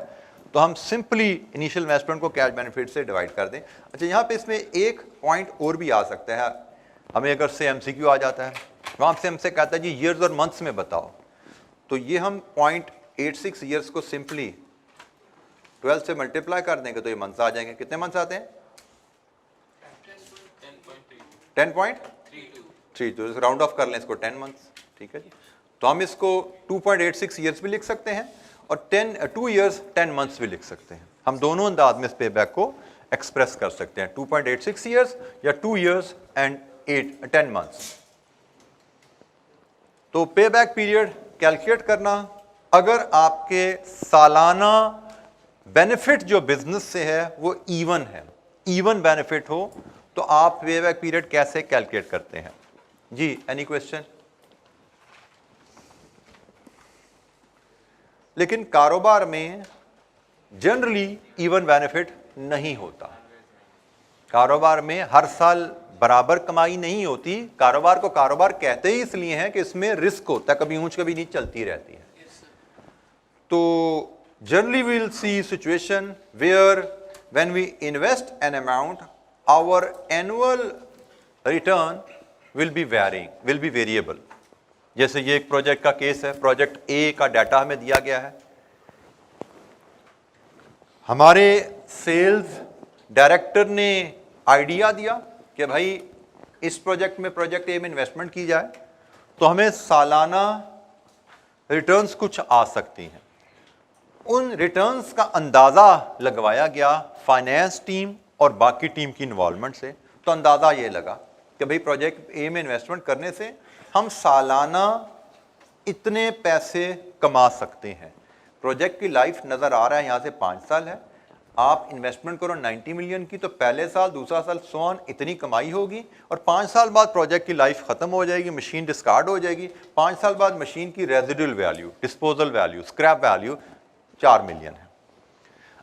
तो हम simply initial investment को कैश बेनिफिट से डिवाइड कर दें। अच्छा, यहाँ पे इसमें एक पॉइंट और भी आ सकता है, हमें अगर से एमसीक्यू आ जाता है, वहाँ से हमसे कहता है जी ईयर्स और मंथ्स में बताओ, तो ये हम 0.86 ईयर्स को सिंपली 12 से मल्टीप्लाई कर देंगे तो ये मंथ्स आ जाएंगे। कितने मंथ्स आते हैं? 10.32, राउंड ऑफ कर लें इसको 10 मंथ्स, ठीक है जी। तो हम इसको 2.86 ईयर्स भी लिख सकते हैं और 2 ईयर्स 10 मंथ्स भी लिख सकते हैं। हम दोनों अंदाज में इस पे बैक को एक्सप्रेस कर सकते हैं, 2.86 ईयर्स या 2 ईयर्स एंड 10 मंथ्स। तो पे बैक पीरियड कैलकुलेट करना, अगर आपके सालाना बेनिफिट जो बिजनेस से है वो इवन है, इवन बेनिफिट हो, तो आप पे बैक पीरियड कैसे कैलकुलेट करते हैं जी? Any question? लेकिन कारोबार में जनरली इवन बेनिफिट नहीं होता, कारोबार में हर साल बराबर कमाई नहीं होती। कारोबार को कारोबार कहते ही इसलिए हैं कि इसमें रिस्क होता है, कभी ऊंच कभी नीच चलती रहती है। तो generally we will see situation where when we invest an amount our annual return will be variable. जैसे ये एक प्रोजेक्ट का केस है, प्रोजेक्ट ए का डाटा हमें दिया गया है, हमारे सेल्स डायरेक्टर ने आइडिया दिया कि भाई इस प्रोजेक्ट में, प्रोजेक्ट ए में इन्वेस्टमेंट की जाए तो हमें सालाना रिटर्न्स कुछ आ सकती हैं। उन रिटर्न्स का अंदाज़ा लगवाया गया फाइनेंस टीम और बाकी टीम की इन्वॉल्वमेंट से। तो अंदाज़ा ये लगा कि भाई प्रोजेक्ट ए में इन्वेस्टमेंट करने से हम सालाना इतने पैसे कमा सकते हैं। प्रोजेक्ट की लाइफ नज़र आ रहा है यहाँ से 5 साल है, आप इन्वेस्टमेंट करो 90 मिलियन की, तो पहले साल, दूसरा साल, सोन इतनी कमाई होगी और 5 साल बाद प्रोजेक्ट की लाइफ ख़त्म हो जाएगी, मशीन डिस्कार्ड हो जाएगी। 5 साल बाद मशीन की residual value, disposal value, scrap value 4 million है।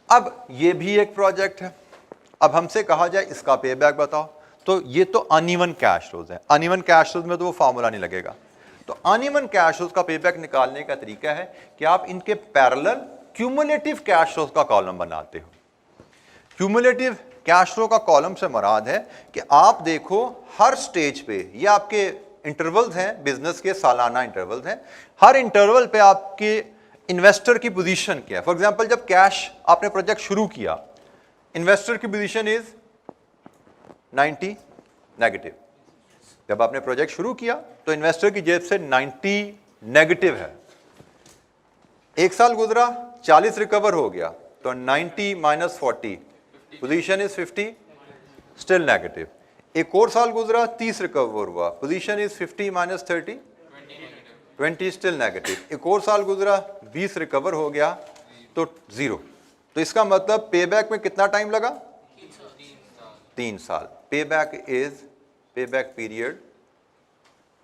अब ये भी एक प्रोजेक्ट है, अब हमसे कहा जाए इसका पे बैक बताओ, तो ये तो अनइवन कैश फ्लोज है। अनइवन कैश फ्लोज में तो वो फार्मूला नहीं लगेगा। तो अनइवन कैश फ्लोज का पे बैक निकालने का तरीका है कि आप इनके पैरेलल क्यूमुलेटिव कैश फ्लोज का कॉलम बनाते हो। क्यूमुलेटिव कैश फ्लो का कॉलम से मुराद है कि आप देखो हर स्टेज पे, ये आपके इंटरवल्स हैं, बिजनेस के सालाना इंटरवल्स हैं, हर इंटरवल पे आपके इन्वेस्टर की पोजीशन क्या है। फॉर एग्जांपल जब कैश आपने प्रोजेक्ट शुरू किया, इन्वेस्टर की पोजीशन इज 90 नेगेटिव। जब आपने प्रोजेक्ट शुरू किया तो इन्वेस्टर की जेब से 90 नेगेटिव है। 1 साल गुजरा, 40 रिकवर हो गया, तो 90 minus 40, position is 50, still negative. एक और साल गुजरा, 30 रिकवर हुआ, position is 50 minus 30, 20, still negative. एक और साल गुजरा, 20 रिकवर हो गया, तो 0। तो इसका मतलब पे बैक में कितना टाइम लगा? 3 साल। पे back period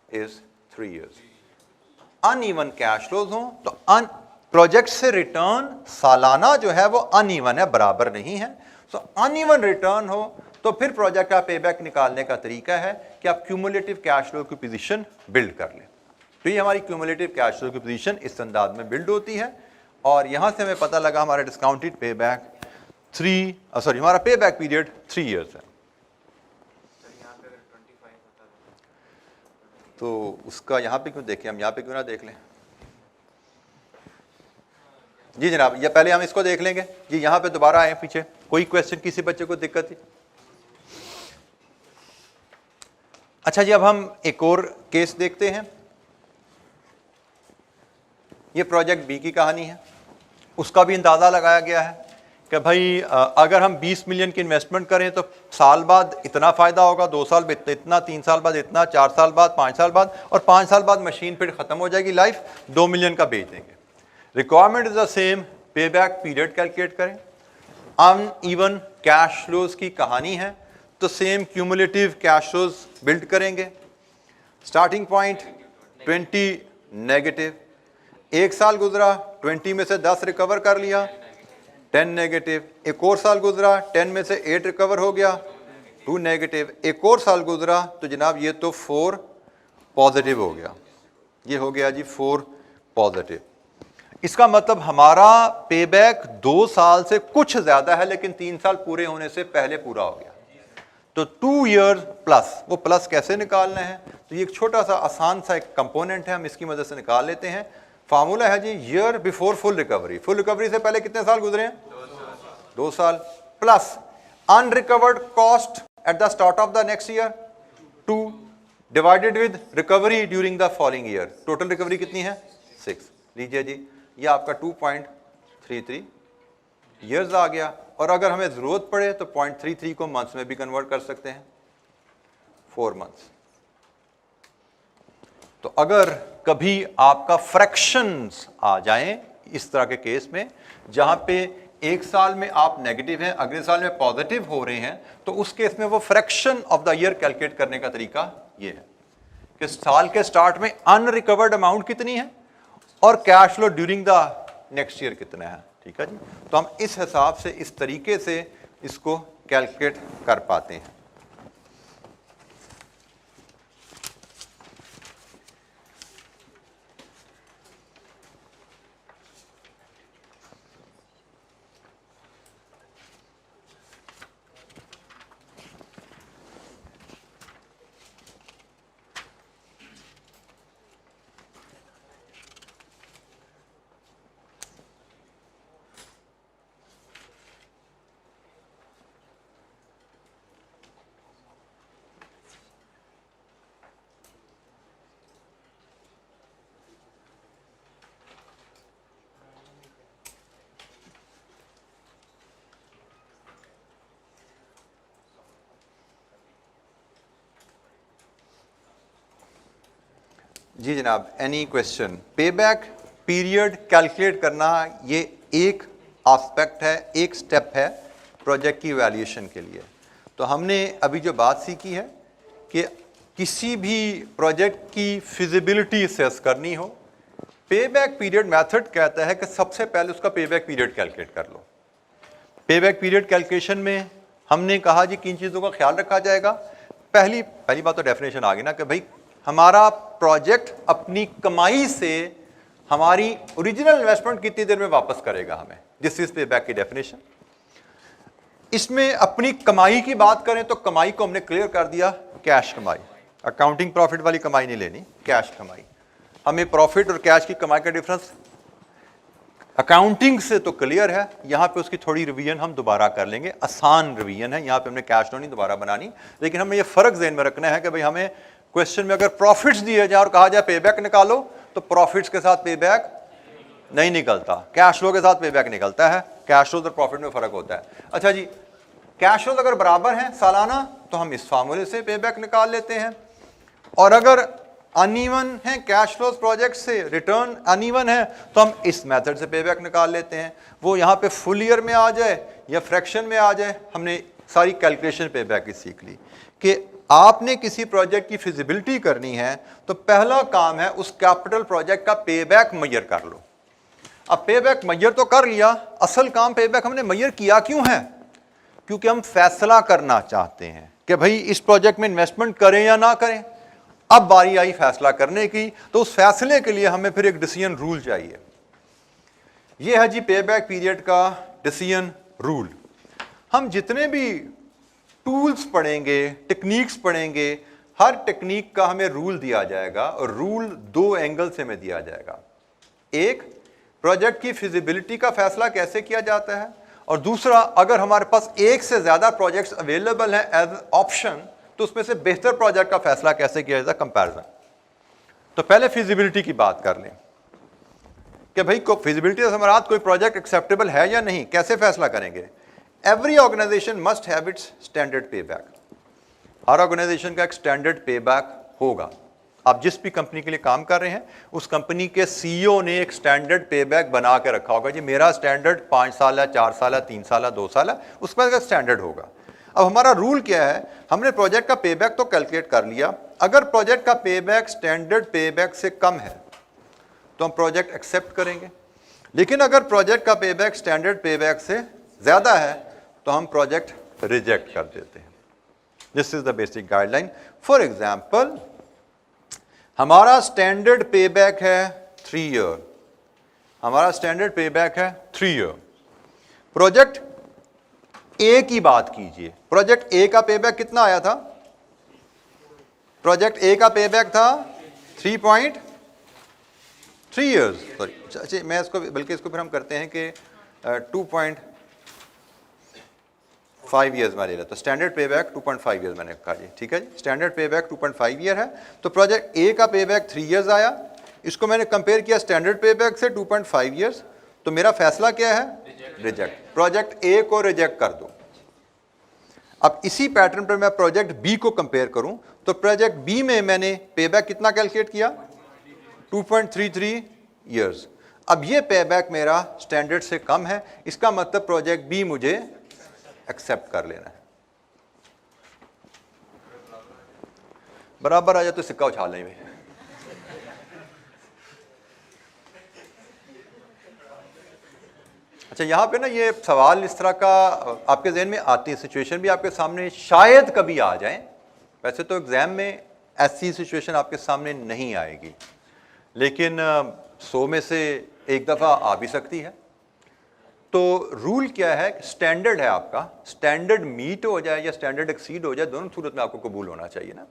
is 3 years। Uneven cash flows हो तो प्रोजेक्ट से रिटर्न सालाना जो है वो अनइवन है, बराबर नहीं है। सो अनइवन रिटर्न हो तो तो फिर प्रोजेक्ट का पे बैक निकालने का तरीका है कि आप क्यूमुलेटिव कैश फ्लो की पोजीशन बिल्ड कर लें। तो ये हमारी क्यूमुलेटिव कैश फ्लो की पोजीशन इस अंदाज में बिल्ड होती है और यहां से हमें पता लगा हमारा डिस्काउंटेड पे बैक हमारा पे बैक पीरियड 3 इयर्स है। तो उसका यहां पे क्यों देखें, हम यहां पे क्यों ना देख लें? जी जनाब, ये पहले हम इसको देख लेंगे जी, यहां पे दोबारा आए पीछे। कोई क्वेश्चन किसी बच्चे को दिक्कत थी? अच्छा जी, अब हम एक और केस देखते हैं। ये प्रोजेक्ट बी की कहानी है, उसका भी अंदाजा लगाया गया है कि भाई अगर हम 20 मिलियन की इन्वेस्टमेंट करें तो साल बाद इतना फायदा होगा, 2 साल बाद इतना, 3 साल बाद इतना, 4 साल बाद, 5 साल बाद, और 5 साल बाद मशीन फिर खत्म हो जाएगी लाइफ, 2 मिलियन का बेच देंगे। रिक्वायरमेंट इज द सेम, पे बैक पीरियड कैलकुलेट करें। अनइवन कैश फ्लोज की कहानी है तो same cumulative cash flows build करेंगे। स्टार्टिंग पॉइंट 20 नेगेटिव, 1 साल गुजरा, 20 में से 10 रिकवर कर लिया, 10 नेगेटिव। एक और साल गुजरा, 10 में से 8 रिकवर हो गया, 2 नेगेटिव। एक और साल गुजरा तो जनाब ये तो 4 पॉजिटिव हो गया, ये हो गया जी 4 पॉजिटिव। इसका मतलब हमारा पे बैक 2 साल से कुछ ज्यादा है, लेकिन 3 साल पूरे होने से पहले पूरा हो गया। तो 2 ईयर प्लस, वो प्लस कैसे निकालना है? तो ये एक छोटा सा आसान सा एक कंपोनेंट है, हम इसकी मदद से निकाल लेते हैं। फार्मूला है जी year before full recovery. Full recovery से पहले कितने साल गुजरे हैं? 2 साल, plus unrecovered cost at the start of the next year 2 divided with recovery during the following year. Total recovery कितनी है? 6। लीजिए जी, ये आपका 2.33 ईयर्स आ गया। और अगर हमें जरूरत पड़े तो 0.33 को मंथ्स में भी कन्वर्ट कर सकते हैं, 4 मंथ्स। तो अगर कभी आपका फ्रैक्शंस आ जाएं इस तरह के केस में, जहां पे एक साल में आप नेगेटिव हैं, अगले साल में पॉजिटिव हो रहे हैं, तो उस केस में वो fraction of the year calculate करने का तरीका ये है कि साल के स्टार्ट में अनरिकवर्ड अमाउंट कितनी है और cash flow during the next year कितना है। ठीक है जी, तो हम इस हिसाब से, इस तरीके से इसको कैलकुलेट कर पाते हैं। जी जनाब, एनी क्वेश्चन? पे बैक पीरियड कैलकुलेट करना ये एक एस्पेक्ट है, एक स्टेप है प्रोजेक्ट की इवैल्यूएशन के लिए। तो हमने अभी जो बात सीखी है कि किसी भी प्रोजेक्ट की फिजिबिलिटी असेस करनी हो, पे बैक पीरियड मेथड कहता है कि सबसे पहले उसका पे बैक पीरियड कैलकुलेट कर लो। पे बैक पीरियड कैलकुलेशन में हमने कहा जी किन चीज़ों का ख्याल रखा जाएगा। पहली बात तो डेफिनेशन आ गई ना कि भाई हमारा प्रोजेक्ट अपनी कमाई से हमारी ओरिजिनल इन्वेस्टमेंट कितनी देर में वापस करेगा हमें, दिस इज पे बैक की डेफिनेशन। इसमें अपनी कमाई की बात करें तो कमाई को हमने क्लियर कर दिया, कैश कमाई, अकाउंटिंग प्रॉफिट वाली कमाई नहीं लेनी, कैश कमाई। हमें प्रॉफिट और कैश की कमाई का डिफरेंस अकाउंटिंग से तो क्लियर है, यहाँ पे उसकी थोड़ी रिवीजन हम दोबारा कर लेंगे, आसान रिवीजन है, यहाँ पे हमने कैश फ्लो नहीं दोबारा बनानी, लेकिन हमें ये फर्क ज़हन में रखना है कि भाई हमें क्वेश्चन में अगर प्रॉफिट्स दिए जाए और कहा जाए पे बैक निकालो, तो प्रॉफिट्स के साथ पे बैक नहीं निकलता, कैश फ्लो के साथ पे बैक निकलता है। कैश फ्लो और प्रॉफिट में फर्क होता है। अच्छा जी, कैश फ्लो अगर बराबर है सालाना तो हम इस फार्मूले से पे बैक निकाल लेते हैं, और अगर अनइवन है कैश फ्लोज प्रोजेक्ट से, रिटर्न अनइवन है, तो हम इस मेथड से पे बैक निकाल लेते हैं। वो यहाँ पे फुल ईयर में आ जाए या फ्रैक्शन में आ जाए, हमने सारी कैलकुलेशन पे बैक की सीख ली कि आपने किसी प्रोजेक्ट की फिजिबिलिटी करनी है तो पहला काम है उस कैपिटल प्रोजेक्ट का पे बैक मेजर कर लो। अब पे बैक मेजर तो कर लिया, असल काम पे बैक हमने मेजर किया क्यों है? क्योंकि हम फैसला करना चाहते हैं कि भाई इस प्रोजेक्ट में इन्वेस्टमेंट करें या ना करें। अब बारी आई फैसला करने की, तो उस फैसले के लिए हमें फिर एक डिसीजन रूल चाहिए। यह है जी पे बैक पीरियड का डिसीजन रूल। हम जितने भी टूल्स पढ़ेंगे, टेक्निक्स पढ़ेंगे, हर टेक्निक का हमें रूल दिया जाएगा, और रूल दो एंगल से हमें दिया जाएगा। एक, प्रोजेक्ट की फिजिबिलिटी का फैसला कैसे किया जाता है, और दूसरा, अगर हमारे पास एक से ज्यादा प्रोजेक्ट्स अवेलेबल हैं एज ऑप्शन, तो उसमें से बेहतर प्रोजेक्ट का फैसला कैसे किया जाता है, कंपैरिजन। तो पहले फिजिबिलिटी की बात कर लें कि भाई को फिजिबिलिटी से हमारा कोई प्रोजेक्ट एक्सेप्टेबल है या नहीं, कैसे फैसला करेंगे। Every organisation must have its standard pay back. हर ऑर्गेनाइजेशन का एक स्टैंडर्ड पे बैक होगा। आप जिस भी कंपनी के लिए काम कर रहे हैं, उस कंपनी के सीईओ ने एक स्टैंडर्ड पे बैक बना के रखा होगा, जी मेरा स्टैंडर्ड 5 साल है, 4 साल है, 3 साल है, 2 साल है, उसका का स्टैंडर्ड होगा। अब हमारा रूल क्या है, हमने प्रोजेक्ट का पे बैक तो कैलकुलेट कर लिया। अगर प्रोजेक्ट का पे बैक स्टैंडर्ड पे बैक से कम है तो हम प्रोजेक्ट एक्सेप्ट करेंगे, लेकिन अगर प्रोजेक्ट का पे बैक स्टैंडर्ड पे बैक से ज्यादा है तो हम प्रोजेक्ट रिजेक्ट कर देते हैं। This is the basic guideline. For example, हमारा स्टैंडर्ड पे बैक है 3 ईयर, हमारा स्टैंडर्ड पे बैक है 3 ईयर। प्रोजेक्ट ए की बात कीजिए, प्रोजेक्ट ए का पे बैक कितना आया था, प्रोजेक्ट ए का पे बैक था 3.3 ईयर्स, सॉरी अच्छा मैं इसको बल्कि इसको फिर हम करते हैं कि 2.5 ईयर्स में ले लेता, तो स्टैंडर्ड पे बैक 2.5 ईयर्स मैंने कहा जी, ठीक है जी, स्टैंडर्ड पे बैक 2.5 ईयर है। तो प्रोजेक्ट ए का पे बैक 3 ईयर्स आया, इसको मैंने कंपेयर किया स्टैंडर्ड पे बैक से 2.5 ईयर्स, तो मेरा फैसला क्या है, रिजेक्ट। प्रोजेक्ट ए को रिजेक्ट कर दो। अब इसी पैटर्न पर मैं प्रोजेक्ट बी को कंपेयर करूं, तो प्रोजेक्ट बी में मैंने पे बैक कितना कैलकुलेट किया, 2.33 ईयर्स। अब ये पे बैक मेरा स्टैंडर्ड से कम है, इसका मतलब प्रोजेक्ट बी मुझे एक्सेप्ट कर लेना है। बराबर आ जाए तो सिक्का उछाल लें। अच्छा, यहां पे ना ये सवाल इस तरह का आपके जहन में आती है, सिचुएशन भी आपके सामने शायद कभी आ जाए। वैसे तो एग्जाम में ऐसी सिचुएशन आपके सामने नहीं आएगी, लेकिन 100 में से एक दफा आ भी सकती है। तो रूल क्या है, स्टैंडर्ड है आपका, स्टैंडर्ड मीट हो जाए या स्टैंडर्ड एक्सीड हो जाए, दोनों सूरत में आपको कबूल होना चाहिए ना।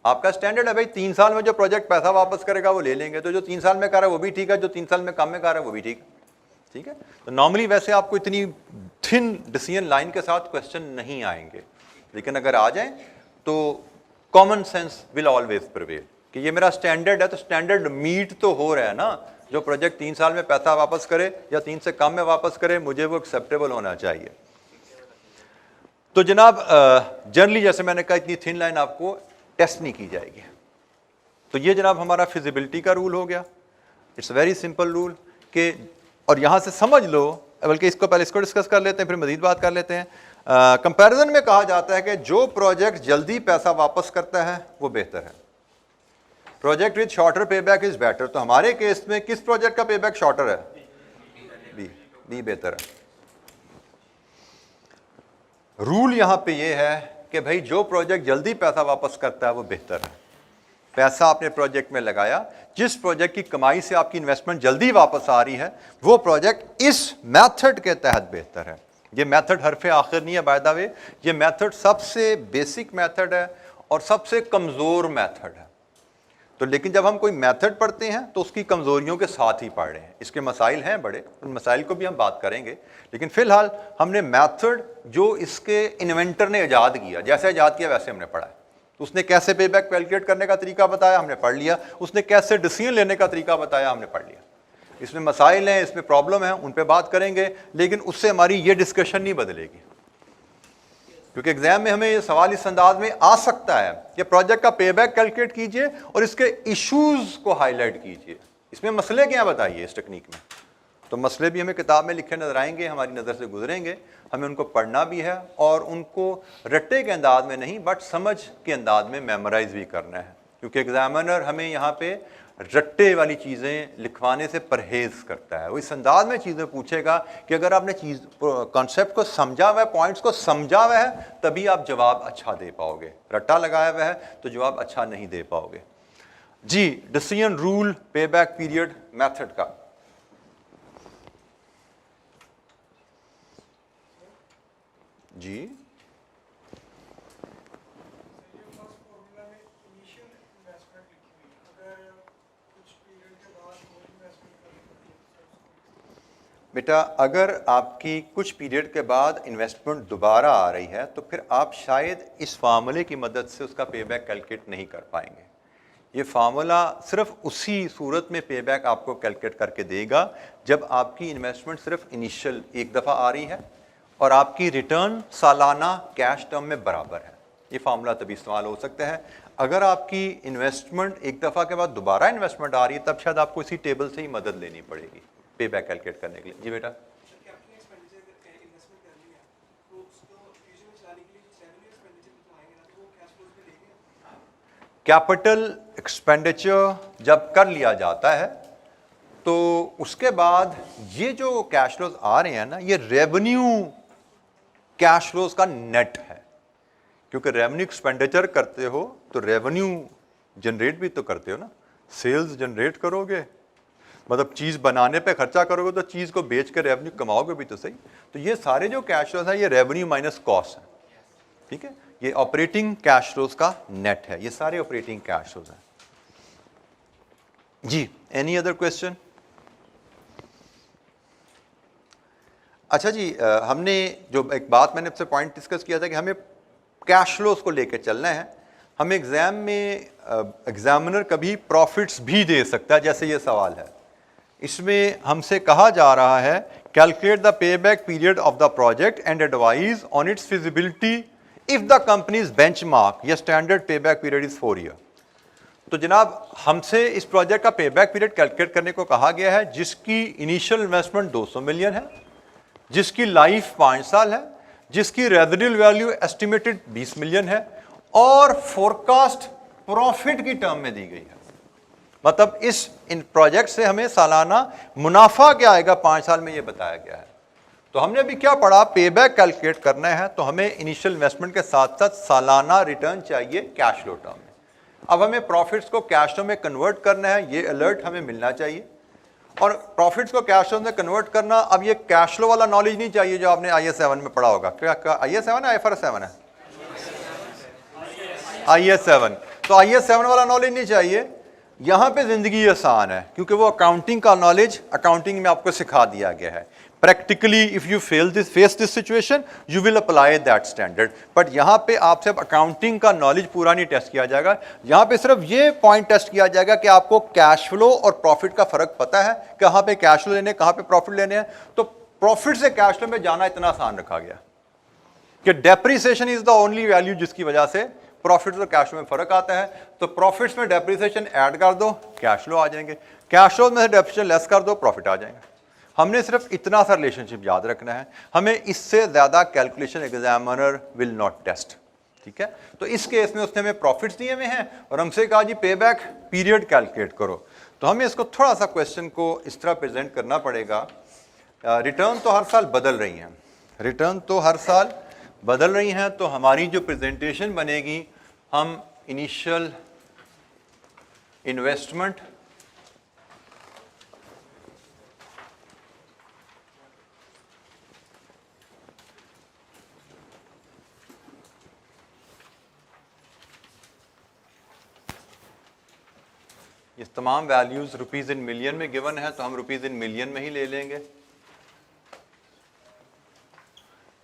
आपका स्टैंडर्ड है भाई 3 साल में जो प्रोजेक्ट पैसा वापस करेगा वो ले लेंगे, तो जो 3 साल में कर रहा है वो भी ठीक है, जो 3 साल में कम में कर रहा है वो भी ठीक है, ठीक है। तो नॉर्मली वैसे आपको इतनी थिन डिसीजन लाइन के साथ क्वेश्चन नहीं आएंगे, लेकिन अगर आ जाए तो common sense will always prevail कि ये मेरा स्टैंडर्ड है, तो स्टैंडर्ड मीट तो हो रहा है ना। जो प्रोजेक्ट 3 साल में पैसा वापस करे या 3 से कम में वापस करे, मुझे वो एक्सेप्टेबल होना चाहिए। तो जनाब जनरली जैसे मैंने कहा इतनी थिन लाइन आपको टेस्ट नहीं की जाएगी। तो ये जनाब हमारा फिजिबिलिटी का रूल हो गया। इट्स वेरी सिंपल रूल के, और यहां से समझ लो, बल्कि इसको पहले इसको डिस्कस कर लेते हैं फिर मजीद बात कर लेते हैं। कंपैरिजन में कहा जाता है कि जो प्रोजेक्ट जल्दी पैसा वापस करता है वो बेहतर है। प्रोजेक्ट विद शॉर्टर पे बैक इज बेटर। तो हमारे केस में किस प्रोजेक्ट का पे बैक शॉर्टर है, बी बेहतर है। रूल यहां पे ये है कि भाई जो प्रोजेक्ट जल्दी पैसा वापस करता है वो बेहतर है। पैसा आपने प्रोजेक्ट में लगाया, जिस प्रोजेक्ट की कमाई से आपकी इन्वेस्टमेंट जल्दी वापस आ रही है वो प्रोजेक्ट इस मेथड के तहत बेहतर है। ये मेथड हरफ आखिर नहीं है बाय द वे, ये मेथड सबसे बेसिक मेथड है और सबसे कमजोर मेथड है। तो लेकिन जब हम कोई मेथड पढ़ते हैं तो उसकी कमजोरियों के साथ ही पढ़ रहे हैं। इसके मसाइल हैं बड़े, उन मसाइल को भी हम बात करेंगे, लेकिन फिलहाल हमने मेथड जो इसके इन्वेंटर ने ईजाद किया, जैसे ईजाद किया वैसे हमने पढ़ा है। तो उसने कैसे पे बैक कैलकुलेट करने का तरीका बताया, हमने पढ़ लिया। उसने कैसे डिसीजन लेने का तरीका बताया, हमने पढ़ लिया। इसमें मसाइल हैं, इसमें प्रॉब्लम है, उन पर बात करेंगे, लेकिन उससे हमारी ये डिस्कशन नहीं बदलेगी, क्योंकि एग्जाम में हमें ये सवाल इस अंदाज में आ सकता है कि प्रोजेक्ट का पे बैक कैलकुलेट कीजिए और इसके इश्यूज को हाईलाइट कीजिए। इसमें मसले क्या बताइए इस टेक्निक में। तो मसले भी हमें किताब में लिखे नजर आएंगे, हमारी नज़र से गुजरेंगे, हमें उनको पढ़ना भी है और उनको रट्टे के अंदाज में नहीं बट समझ के अंदाज में मेमोराइज भी करना है। क्योंकि एग्जामिनर हमें यहाँ पे रट्टे वाली चीज़ें लिखवाने से परहेज करता है। वो इस अंदाज में चीज़ें पूछेगा कि अगर आपने चीज़ कॉन्सेप्ट को समझा हुआ है, पॉइंट्स को समझा हुआ है, तभी आप जवाब अच्छा दे पाओगे। रट्टा लगाया हुआ है तो जवाब अच्छा नहीं दे पाओगे। जी, डिसीजन रूल पे बैक पीरियड मेथड का जी बेटा, अगर आपकी कुछ पीरियड के बाद इन्वेस्टमेंट दोबारा आ रही है तो फिर आप शायद इस फार्मूले की मदद से उसका पेबैक कैलकुलेट नहीं कर पाएंगे। ये फार्मूला सिर्फ उसी सूरत में पेबैक आपको कैलकुलेट करके देगा जब आपकी इन्वेस्टमेंट सिर्फ इनिशियल एक दफ़ा आ रही है और आपकी रिटर्न सालाना कैश टर्म में बराबर है। ये फार्मूला तभी इस्तेमाल हो सकता है। अगर आपकी इन्वेस्टमेंट एक दफ़ा के बाद दोबारा इन्वेस्टमेंट आ रही है, तब शायद आपको इसी टेबल से ही मदद लेनी पड़ेगी पे बैक कैलकुलेट करने के लिए। जी बेटा, कैपिटल एक्सपेंडिचर जब कर लिया जाता है तो उसके बाद ये जो कैश फ्लोज आ रहे हैं ना, ये रेवेन्यू कैश फ्लोज का नेट है। क्योंकि रेवेन्यू एक्सपेंडिचर करते हो तो रेवेन्यू जनरेट भी तो करते हो ना, सेल्स जनरेट करोगे, मतलब चीज़ बनाने पे खर्चा करोगे तो चीज़ को बेच कर रेवेन्यू कमाओगे भी तो सही। तो ये सारे जो कैश फ्लोज हैं ये रेवेन्यू माइनस कॉस्ट है, ठीक है। ये ऑपरेटिंग कैश फ्लोज का नेट है, ये सारे ऑपरेटिंग कैश फ्लोज हैं। जी, एनी अदर क्वेश्चन? अच्छा जी, हमने जो एक बात मैंने आपसे पॉइंट डिस्कस किया था कि हमें कैश फ्लोज को लेकर चलना है। हमें एग्जाम में एग्जामिनर कभी प्रॉफिट्स भी दे सकता है, जैसे ये सवाल है। इसमें हमसे कहा जा रहा है calculate the pay back period of the project and advise on it's feasibility if the companies benchmark या standard pay back period is 4 year. तो जनाब, हमसे इस प्रोजेक्ट का पे बैक पीरियड कैलकुलेट करने को कहा गया है जिसकी इनिशियल इन्वेस्टमेंट 200 मिलियन है, जिसकी लाइफ 5 साल है, जिसकी रेजिडुअल वैल्यू एस्टिमेटेड 20 मिलियन है और फोरकास्ट प्रॉफिट की टर्म में दी गई है। मतलब इस इन प्रोजेक्ट से हमें सालाना मुनाफा क्या आएगा 5 साल में, ये बताया गया है। तो हमने अभी क्या पढ़ा, पे बैक कैलकुलेट करना है तो हमें इनिशियल इन्वेस्टमेंट के साथ साथ सालाना रिटर्न चाहिए कैश फ्लो टर्म में। अब हमें प्रॉफिट्स को कैश फ्लो में कन्वर्ट करना है, ये अलर्ट हमें मिलना चाहिए। और प्रॉफिट्स को कैश फ्लो में कन्वर्ट करना, अब ये कैश फ्लो वाला नॉलेज नहीं चाहिए जो आपने IAS 7 में पढ़ा होगा। क्या IAS 7 है, IFRS 7 है? IAS 7। तो IAS 7 वाला नॉलेज नहीं चाहिए। यहाँ पे जिंदगी आसान है क्योंकि वो अकाउंटिंग का नॉलेज अकाउंटिंग में आपको सिखा दिया गया है। Practically if you face this situation you will apply that standard. But यहाँ पे आपसे अकाउंटिंग का नॉलेज पूरा नहीं टेस्ट किया जाएगा। यहाँ पे सिर्फ ये पॉइंट टेस्ट किया जाएगा कि आपको कैश फ्लो और प्रॉफिट का फर्क पता है, कहाँ पे कैश फ्लो लेने, कहाँ पे प्रॉफिट लेने हैं। तो प्रॉफिट से कैश फ्लो में जाना इतना आसान रखा गया कि depreciation is the only value जिसकी वजह से प्रॉफिट और कैश फ्लो में फर्क आता है। तो प्रॉफिट्स में डेप्रिसिएशन ऐड कर दो, कैश फ्लो आ जाएंगे। कैश फ्लो में से डेप्रिसिएशन लेस कर दो, प्रॉफिट आ जाएंगे। हमने सिर्फ इतना सा रिलेशनशिप याद रखना है, हमें इससे ज्यादा calculation examiner will not test, ठीक है। तो इस केस में उसने हमें प्रॉफिट्स दिए हुए हैं और हमसे कहा जी पे बैक पीरियड कैलकुलेट करो। तो हमें इसको थोड़ा सा क्वेश्चन को इस तरह प्रेजेंट करना पड़ेगा। रिटर्न तो हर साल बदल रही हैं, रिटर्न तो हर साल बदल रही हैं, तो हमारी जो प्रेजेंटेशन बनेगी, हम इनिशियल इन्वेस्टमेंट ये तमाम वैल्यूज रुपीज इन मिलियन में गिवन है तो हम रुपीज इन मिलियन में ही ले लेंगे।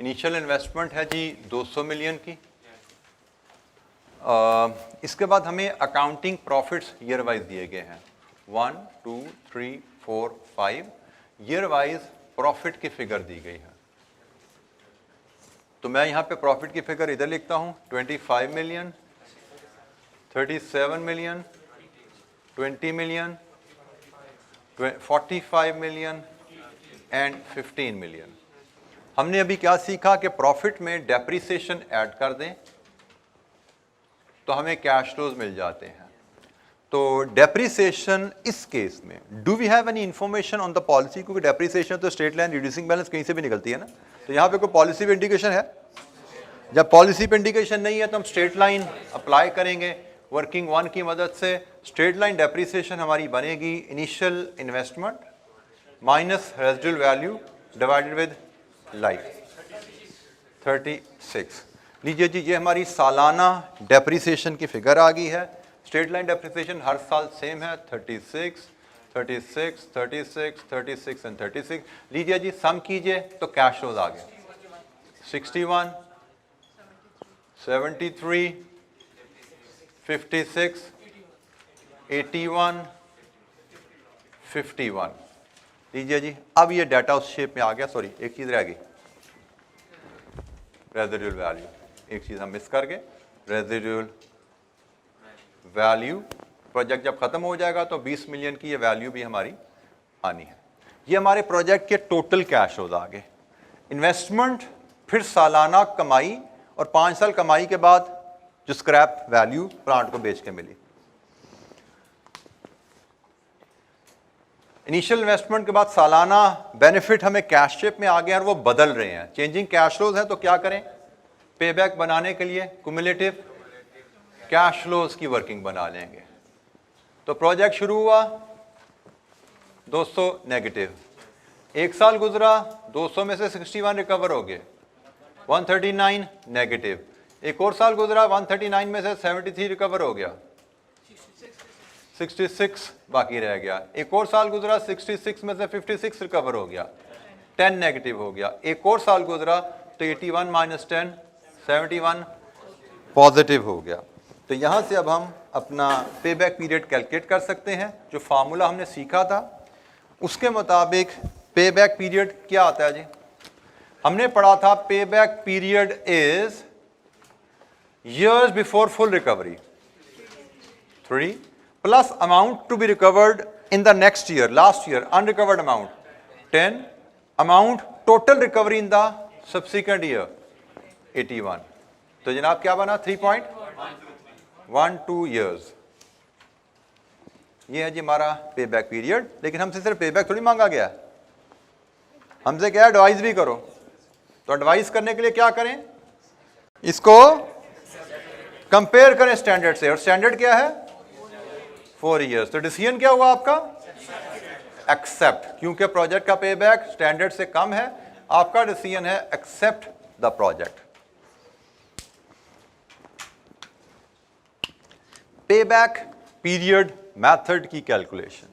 इनिशियल इन्वेस्टमेंट है जी 200 मिलियन की। इसके बाद हमें अकाउंटिंग प्रॉफिट्स ईयर वाइज दिए गए हैं 1 2 3 4 5 ईयर वाइज प्रॉफिट की फिगर दी गई है। तो मैं यहाँ पे प्रॉफिट की फिगर इधर लिखता हूँ 25 million, 37 million, 20 million, 45 million and 15 million. हमने अभी क्या सीखा कि प्रॉफिट में डेप्रिसिएशन ऐड कर दें तो हमें कैश फ्लोज मिल जाते हैं। तो डेप्रिसिएशन इस केस में do we have any information on the policy, क्योंकि डेप्रिसिएशन तो स्ट्रेट लाइन रिड्यूसिंग बैलेंस कहीं से भी निकलती है ना, तो यहाँ पे कोई पॉलिसी पे इंडिकेशन है? जब पॉलिसी पे इंडिकेशन नहीं है तो हम स्ट्रेट लाइन अप्लाई करेंगे वर्किंग वन की मदद से। स्ट्रेट लाइन डेप्रिसिएशन हमारी बनेगी initial investment minus residual value divided with life 36। लीजिए जी, ये हमारी सालाना डेप्रिसिएशन की फिगर आ गई है। स्ट्रेट लाइन डेप्रिसिएशन हर साल सेम है 36, 36, 36, 36 एंड 36। लीजिए जी, सम कीजिए तो कैश फ्लोज आ गए 61, 73, 56, 81, 51। लीजिए जी, अब ये डाटा उस शेप में आ गया। सॉरी, एक चीज रह गई, रेजिडुअल वैल्यू। एक चीज हम मिस कर गए, रेजिडुअल वैल्यू। प्रोजेक्ट जब खत्म हो जाएगा तो 20 मिलियन की ये वैल्यू भी हमारी आनी है। ये हमारे प्रोजेक्ट के टोटल कैश फ्लोज आ गए। इन्वेस्टमेंट, फिर सालाना कमाई, और 5 साल कमाई के बाद जो स्क्रैप वैल्यू प्लांट को बेच के मिली। इनिशियल इन्वेस्टमेंट के बाद सालाना बेनिफिट हमें कैश शेप में आ गए और वो बदल रहे हैं। चेंजिंग कैश फ्लोज है, तो क्या करें? पे बैक बनाने के लिए कुमुलेटिव कैश फ्लोज की वर्किंग बना लेंगे। तो प्रोजेक्ट शुरू हुआ 200 नेगेटिव, 1 साल गुजरा, 200 में से 61 रिकवर हो गए, 139 नेगेटिव। एक और साल गुजरा, 139 में से 73 रिकवर हो गया, 66 बाकी रह गया। एक और साल गुजरा, 66 में से 56 रिकवर हो गया, 10 नेगेटिव हो गया। एक और साल गुजरा तो 81 माइनस 10 71 पॉजिटिव हो गया। तो यहाँ से अब हम अपना पे बैक पीरियड कैलकुलेट कर सकते हैं। जो फार्मूला हमने सीखा था उसके मुताबिक पे बैक पीरियड क्या आता है जी? हमने पढ़ा था पे back period is years before full recovery 3 plus amount to be recovered in the next year, last year unrecovered amount 10, amount total recovery in the subsequent year 81। तो जनाब क्या बना? 3.12 years। ये है जी हमारा पे बैक पीरियड। लेकिन हमसे सिर्फ पे बैक थोड़ी मांगा गया, हमसे क्या एडवाइस भी करो। तो एडवाइस करने के लिए क्या करें? इसको कंपेयर करें स्टैंडर्ड से, और स्टैंडर्ड क्या है? 4 years। तो डिसीजन क्या हुआ आपका? एक्सेप्ट, क्योंकि प्रोजेक्ट का पे बैक स्टैंडर्ड से कम है। आपका डिसीजन है एक्सेप्ट द प्रोजेक्ट। पे बैक पीरियड मेथड की कैलकुलेशन।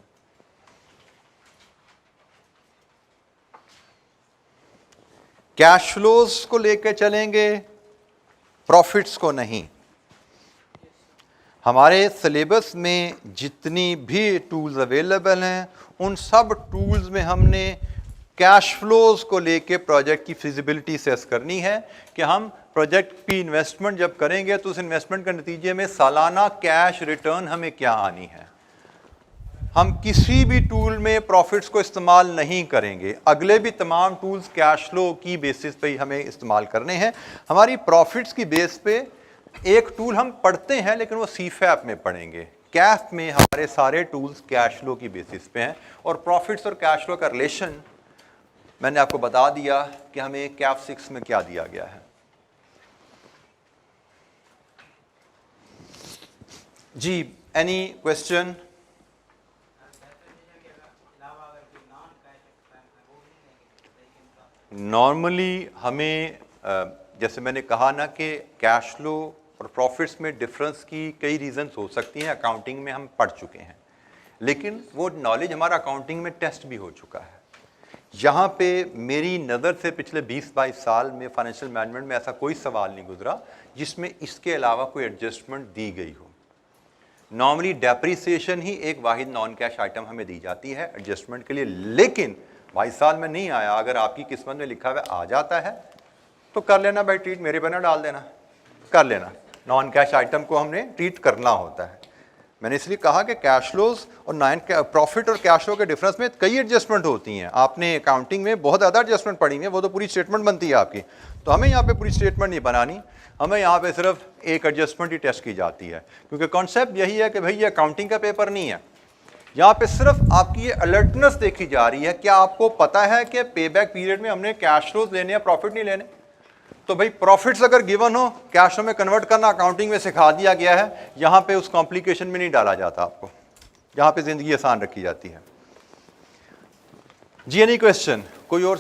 कैश फ्लोज को लेकर चलेंगे, प्रॉफिट्स को नहीं। हमारे सिलेबस में जितनी भी टूल्स अवेलेबल हैं उन सब टूल्स में हमने कैश फ्लोज को लेके प्रोजेक्ट की फिजिबिलिटी सेस करनी है कि हम प्रोजेक्ट की इन्वेस्टमेंट जब करेंगे तो उस इन्वेस्टमेंट के नतीजे में सालाना कैश रिटर्न हमें क्या आनी है। हम किसी भी टूल में प्रॉफिट्स को इस्तेमाल नहीं करेंगे। अगले भी तमाम टूल्स कैश फ्लो की बेसिस पे ही हमें इस्तेमाल करने हैं। हमारी प्रॉफिट्स की बेस पे एक टूल हम पढ़ते हैं, लेकिन वो सीफैप में पढ़ेंगे। कैफ में हमारे सारे टूल्स कैश फ्लो की बेसिस पे हैं। और प्रॉफिट्स और कैश फ्लो का रिलेशन मैंने आपको बता दिया कि हमें कैफ 6 में क्या दिया गया है। जी, एनी क्वेश्चन? नॉर्मली हमें जैसे मैंने कहा ना कि कैश फ्लो और प्रॉफिट्स में डिफरेंस की कई रीजंस हो सकती हैं, अकाउंटिंग में हम पढ़ चुके हैं, लेकिन वो नॉलेज हमारा अकाउंटिंग में टेस्ट भी हो चुका है। यहाँ पे मेरी नज़र से पिछले 20-22 साल में फाइनेंशियल मैनेजमेंट में ऐसा कोई सवाल नहीं गुजरा जिसमें इसके अलावा कोई एडजस्टमेंट दी गई हो। नॉर्मली डेप्रिसिएशन ही एक वाहिद नॉन कैश आइटम हमें दी जाती है एडजस्टमेंट के लिए, लेकिन 22 साल में नहीं आया। अगर आपकी किस्मत में लिखा हुआ आ जाता है तो कर लेना भाई, ट्रीट मेरे पर ना डाल देना, कर लेना। नॉन कैश आइटम को हमने ट्रीट करना होता है। मैंने इसलिए कहा कि कैश फ्लोज और प्रॉफिट और कैश फ्लो के डिफरेंस में कई एडजस्टमेंट होती हैं। आपने अकाउंटिंग में बहुत ज़्यादा एडजस्टमेंट पढ़ी है, वो तो पूरी स्टेटमेंट बनती है आपकी, तो हमें यहाँ पे पूरी स्टेटमेंट नहीं बनानी। हमें यहाँ पे सिर्फ एक एडजस्टमेंट ही टेस्ट की जाती है, क्योंकि कॉन्सेप्ट यही है कि भाई ये अकाउंटिंग का पेपर नहीं है। यहाँ पे सिर्फ आपकी ये अलर्टनेस देखी जा रही है, क्या आपको पता है कि पे बैक पीरियड में हमने कैश फ्लोज लेने या प्रॉफिट नहीं लेने। तो भाई प्रॉफिट्स अगर गिवन हो, कैश फ्लो में कन्वर्ट करना अकाउंटिंग में सिखा दिया गया है, यहाँ पे उस कॉम्प्लिकेशन में नहीं डाला जाता आपको, यहाँ पे जिंदगी आसान रखी जाती है। जी एनी क्वेश्चन, कोई और?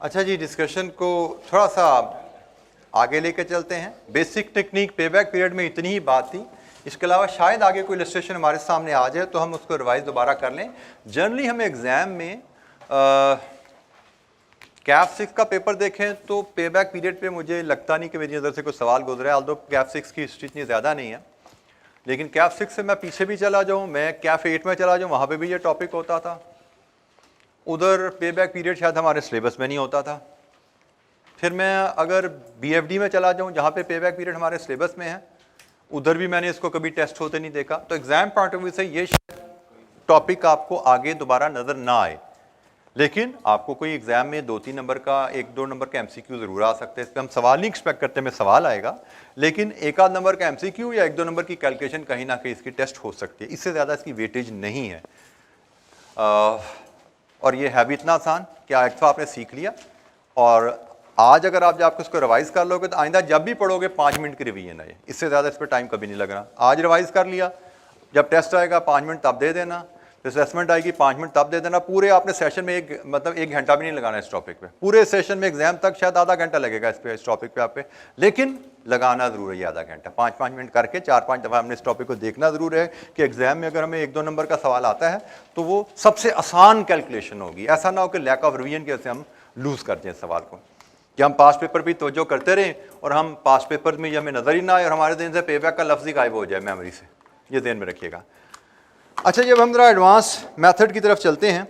अच्छा जी, डिस्कशन को थोड़ा सा आगे लेके चलते हैं। बेसिक टेक्निक पेबैक पीरियड में इतनी ही बात थी, इसके अलावा शायद आगे कोई इलस्ट्रेशन हमारे सामने आ जाए तो हम उसको रिवाइज दोबारा कर लें। जनरली हम एग्जाम में कैफ 6 का पेपर देखें तो पेबैक पीरियड पे मुझे लगता नहीं कि मेरी नज़र से कोई सवाल गुजरा है, ऑल्दो कैफ 6 की हिस्ट्री इतनी ज़्यादा नहीं है। लेकिन कैफ 6 से मैं पीछे भी चला जाऊँ, मैं कैफ 8 में चला जाऊँ, वहाँ पे भी ये टॉपिक होता था। उधर पेबैक पीरियड शायद हमारे सिलेबस में नहीं होता था। फिर मैं अगर बीएफडी में चला जाऊँ, जहाँ पे पेबैक पीरियड हमारे सिलेबस में है, उधर भी मैंने इसको कभी टेस्ट होते नहीं देखा। तो एग्जाम पॉइंट ऑफ व्यू से ये टॉपिक आपको आगे दोबारा नज़र ना आए, लेकिन आपको कोई एग्जाम में 2-3 नंबर का, 1-2 नंबर का एमसीक्यू जरूर आ सकते हैं। इस पर हम सवाल नहीं एक्सपेक्ट करते में सवाल आएगा, लेकिन 1-आध नंबर का एमसीक्यू या 1-2 नंबर की कैलकुलेशन कहीं ना कहीं इसकी टेस्ट हो सकती है। इससे ज़्यादा इसकी वेटेज नहीं है। और ये है भी इतना आसान कि एक तो आपने सीख लिया, और आज अगर आप आपको इसको रिवाइज कर लोगे तो आइंदा जब भी पढ़ोगे 5 मिनट की रिवीजन है, इससे ज़्यादा इस पर टाइम कभी नहीं लगना। आज रिवाइज कर लिया, जब टेस्ट आएगा 5 मिनट तब दे देना, असेसमेंट आएगी 5 मिनट तब दे देना। पूरे आपने सेशन में एक घंटा भी नहीं लगाना इस टॉपिक पे। पूरे सेशन में एग्जाम तक शायद आधा घंटा लगेगा इस टॉपिक पे आप पे, लेकिन लगाना जरूर है आधा घंटा। 5-5 मिनट करके 4-5 दफ़ा हमने इस टॉपिक को देखना जरूर है कि एग्जाम में अगर हमें 1-2 नंबर का सवाल आता है तो वो सबसे आसान कैलकुलेशन होगी। ऐसा ना हो कि लैक ऑफ रिवीजन की वजह से हम लूज करते हैं सवाल को, कि हम पास पेपर भी तवज्जो करते रहें और हम पास पेपर में हमें नजर ही ना आए और हमारे दिन से पेबैक का लफ्ज़ ही गायब हो जाए मेमोरी से। ये ध्यान में रखिएगा। अच्छा, जब हम जरा एडवांस मेथड की तरफ चलते हैं,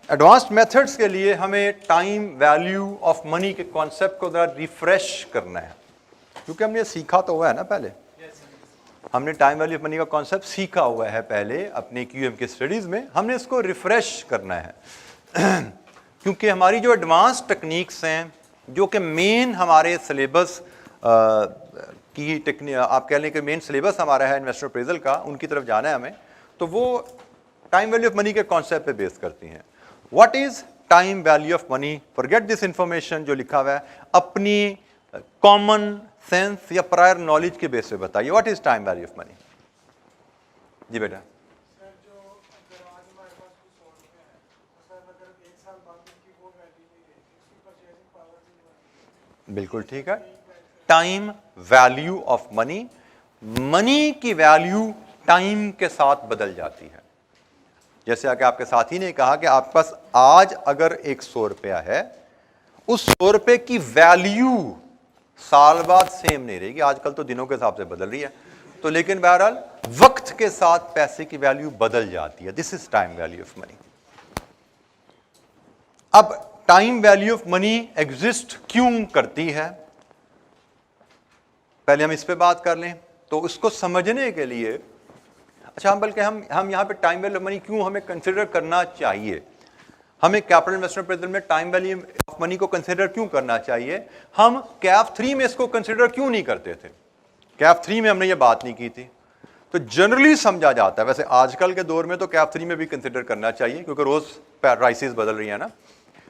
एडवांस्ड मेथड्स के लिए हमें टाइम वैल्यू ऑफ मनी के कॉन्सेप्ट को जरा रिफ्रेश करना है, क्योंकि हमने सीखा तो हुआ है ना पहले। हमने टाइम वैल्यू ऑफ मनी का कॉन्सेप्ट सीखा हुआ है पहले अपने क्यूएम के स्टडीज़ में, हमने इसको रिफ्रेश करना है। क्योंकि हमारी जो एडवांस टेक्निक्स हैं, जो कि मेन हमारे सिलेबस की टेक्निक, आप कह लें कि मेन सिलेबस हमारा है इन्वेस्टर अप्रेजल का, उनकी तरफ जाना है हमें, तो वो टाइम वैल्यू ऑफ मनी के कॉन्सेप्ट पे बेस करती हैं। What is time value of money? Forget this information जो लिखा हुआ है, अपनी कॉमन सेंस या प्रायर नॉलेज के बेस पे बताइए what is time value of money. जी बेटा। बिल्कुल ठीक है। Time value of money, money की वैल्यू टाइम के साथ बदल जाती है। जैसे कि आपके साथी ने कहा कि आपके पास आज अगर 100 रुपया है, उस 100 रुपये की वैल्यू साल बाद सेम नहीं रहेगी। आजकल तो दिनों के हिसाब से बदल रही है, तो लेकिन बहरहाल वक्त के साथ पैसे की वैल्यू बदल जाती है। This is time value of money. अब time value of money exist क्यों करती है, पहले हम इस पे बात कर लें। तो उसको समझने के लिए, अच्छा, हम बल्कि हम यहाँ पे टाइम वैल्यू ऑफ मनी क्यों हमें कंसिडर करना चाहिए, हमें कैपिटल इन्वेस्टमेंट अप्रेजल में टाइम वैल्यू ऑफ मनी को कंसिडर क्यों करना चाहिए, हम कैफ 3 में इसको कंसिडर क्यों नहीं करते थे। कैफ 3 में हमने ये बात नहीं की थी। तो जनरली समझा जाता है, वैसे आजकल के दौर में तो कैफ 3 में भी कंसिडर करना चाहिए, क्योंकि रोज प्राइसेस बदल रही है ना,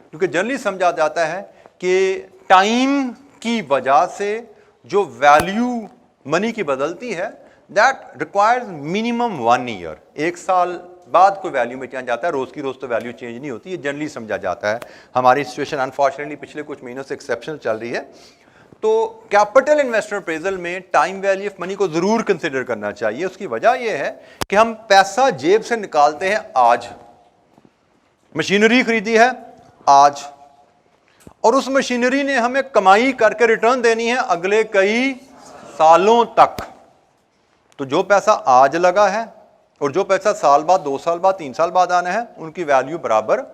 क्योंकि जनरली समझा जाता है कि टाइम की वजह से जो वैल्यू मनी की बदलती है, दैट रिक्वायर्स मिनिमम 1 ईयर। 1 साल बाद कोई वैल्यू में चेंज आता है, रोज की रोज तो वैल्यू चेंज नहीं होती, ये जनरली समझा जाता है। हमारी सिचुएशन अनफॉर्चुनेटली पिछले कुछ महीनों से एक्सेप्शनल चल रही है। तो कैपिटल इन्वेस्टमेंट अप्रेजल में टाइम वैल्यू ऑफ मनी को जरूर कंसिडर करना चाहिए। उसकी वजह यह है कि हम पैसा जेब से निकालते हैं आज, मशीनरी खरीदी है आज, और उस मशीनरी ने हमें कमाई करके रिटर्न देनी है अगले कई सालों तक। तो जो पैसा आज लगा है और जो पैसा साल बाद, 2 साल बाद, 3 साल बाद आना है, उनकी वैल्यू बराबर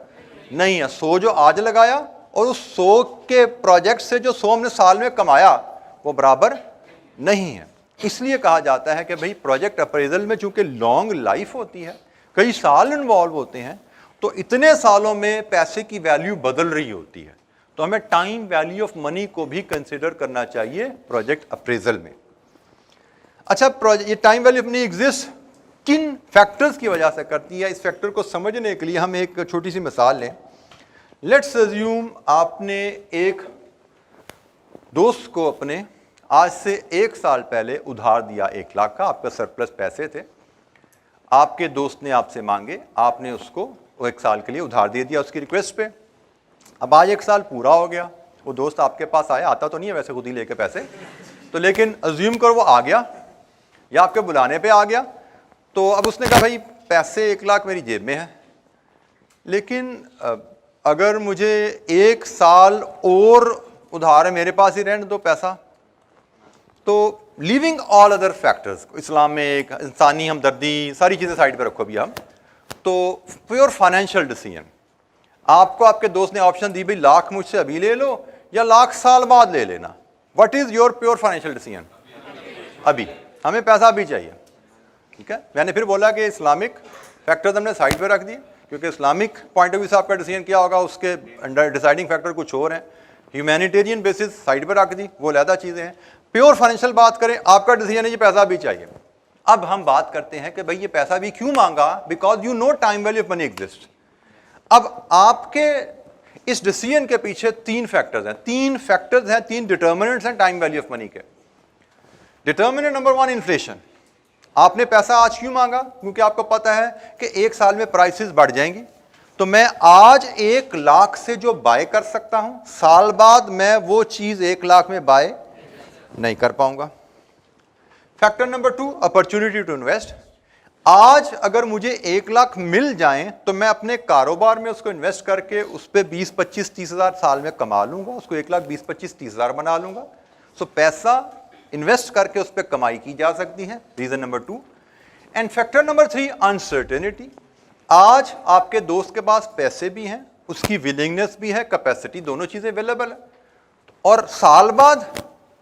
नहीं है। 100 जो आज लगाया और उस 100 के प्रोजेक्ट से जो 100 हमने साल में कमाया वो बराबर नहीं है। इसलिए कहा जाता है कि भाई प्रोजेक्ट अप्रेजल में चूंकि लॉन्ग लाइफ होती है, कई साल इन्वॉल्व होते हैं, तो इतने सालों में पैसे की वैल्यू बदल रही होती है, तो हमें टाइम वैल्यू ऑफ मनी को भी कंसिडर करना चाहिए प्रोजेक्ट अप्रेजल में। अच्छा, ये time value of money exist किन फैक्टर्स की वजह से करती है? इस फैक्टर को समझने के लिए हम एक छोटी सी मिसाल लें। लेट्स अज्यूम आपने एक दोस्त को अपने आज से 1 साल पहले उधार दिया 1 लाख का, आपका सरप्लस पैसे थे, आपके दोस्त ने आपसे मांगे, आपने उसको 1 साल के लिए उधार दे दिया उसकी रिक्वेस्ट पे। अब आज 1 साल पूरा हो गया, वो दोस्त आपके पास आया, आता तो नहीं है वैसे खुद ही लेके पैसे, तो लेकिन अज्यूम करो वो आ गया या आपके बुलाने पे आ गया। तो अब उसने कहा भाई पैसे 1 लाख मेरी जेब में है, लेकिन अगर मुझे 1 साल और उधार है, मेरे पास ही रहने दो पैसा। तो लीविंग ऑल अदर फैक्टर्स, इस्लाम में एक इंसानी हमदर्दी, सारी चीज़ें साइड पे रखो भी हम, तो प्योर फाइनेंशियल डिसीजन, आपको आपके दोस्त ने ऑप्शन दी भाई लाख मुझसे अभी ले लो या लाख साल बाद ले लेना। What is your pure financial decision? अभी, हमें पैसा अभी चाहिए। ठीक है, मैंने फिर बोला कि इस्लामिक फैक्टर्स हमने साइड पे रख दिए, क्योंकि इस्लामिक पॉइंट ऑफ व्यू से आपका डिसीजन क्या होगा, उसके अंडर डिसाइडिंग फैक्टर कुछ और हैं। ह्यूमैनिटेरियन बेसिस साइड पे रख दी, वो अलहदा चीज़ें हैं। प्योर फाइनेंशियल बात करें, आपका डिसीजन है ये पैसा भी चाहिए। अब हम बात करते हैं कि भाई ये पैसा भी क्यों मांगा, because you know time value of money exist. अब आपके इस डिसीजन के पीछे 3 फैक्टर्स हैं, 3 डिटर्मिनेंट्स हैं टाइम वैल्यू ऑफ मनी के। Determinant number 1, inflation. आपने पैसा आज क्यों मांगा? क्योंकि आपको पता है कि 1 साल में प्राइसेस बढ़ जाएंगी, तो मैं आज 1 लाख से जो बाय कर सकता हूं, साल बाद मैं वो चीज 1 लाख में बाय नहीं कर पाऊंगा। Factor number 2, opportunity to invest. आज अगर मुझे 1 लाख मिल जाएं तो मैं अपने कारोबार में उसको इन्वेस्ट करके उस पर 20, 25, 30 हज़ार साल में कमा लूंगा, उसको 1 लाख 20, 25, 30 हज़ार बना लूंगा। सो पैसा इन्वेस्ट करके उस पर कमाई की जा सकती है, reason number 2। And factor number 3, uncertainty. आज आपके दोस्त के पास पैसे भी हैं, उसकी विलिंगनेस भी है, कैपेसिटी, दोनों चीजें अवेलेबल है, और साल बाद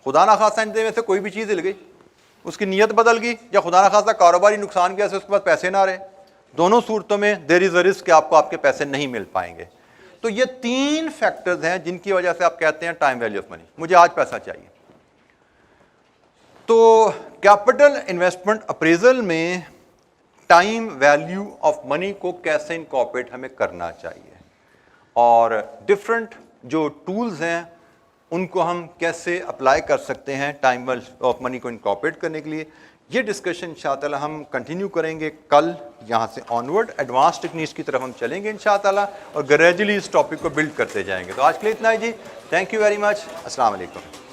खुदा ना खासा में से कोई भी चीज हिल गई, उसकी नीयत बदल गई, या खुदा ना खासा कारोबारी नुकसान की वजह से उसके पास पैसे ना रहे, दोनों सूरतों में देयर इज अ रिस्क कि आपको आपके पैसे नहीं मिल पाएंगे। तो ये 3 फैक्टर्स हैं जिनकी वजह से आप कहते हैं टाइम वैल्यू ऑफ मनी, मुझे आज पैसा चाहिए। तो कैपिटल इन्वेस्टमेंट अप्रेजल में टाइम वैल्यू ऑफ मनी को कैसे इनकॉर्पोरेट हमें करना चाहिए, और डिफरेंट जो टूल्स हैं उनको हम कैसे अप्लाई कर सकते हैं टाइम वैल्यू ऑफ मनी को इनकॉर्पोरेट करने के लिए, ये डिस्कशन इंशाअल्लाह हम कंटिन्यू करेंगे कल। यहाँ से ऑनवर्ड एडवांस टेक्निक्स की तरफ हम चलेंगे इंशाअल्लाह, और ग्रेजुअली इस टॉपिक को बिल्ड करते जाएंगे। तो आज के लिए इतना ही जी, थैंक यू वेरी मच, अस्सलाम वालेकुम।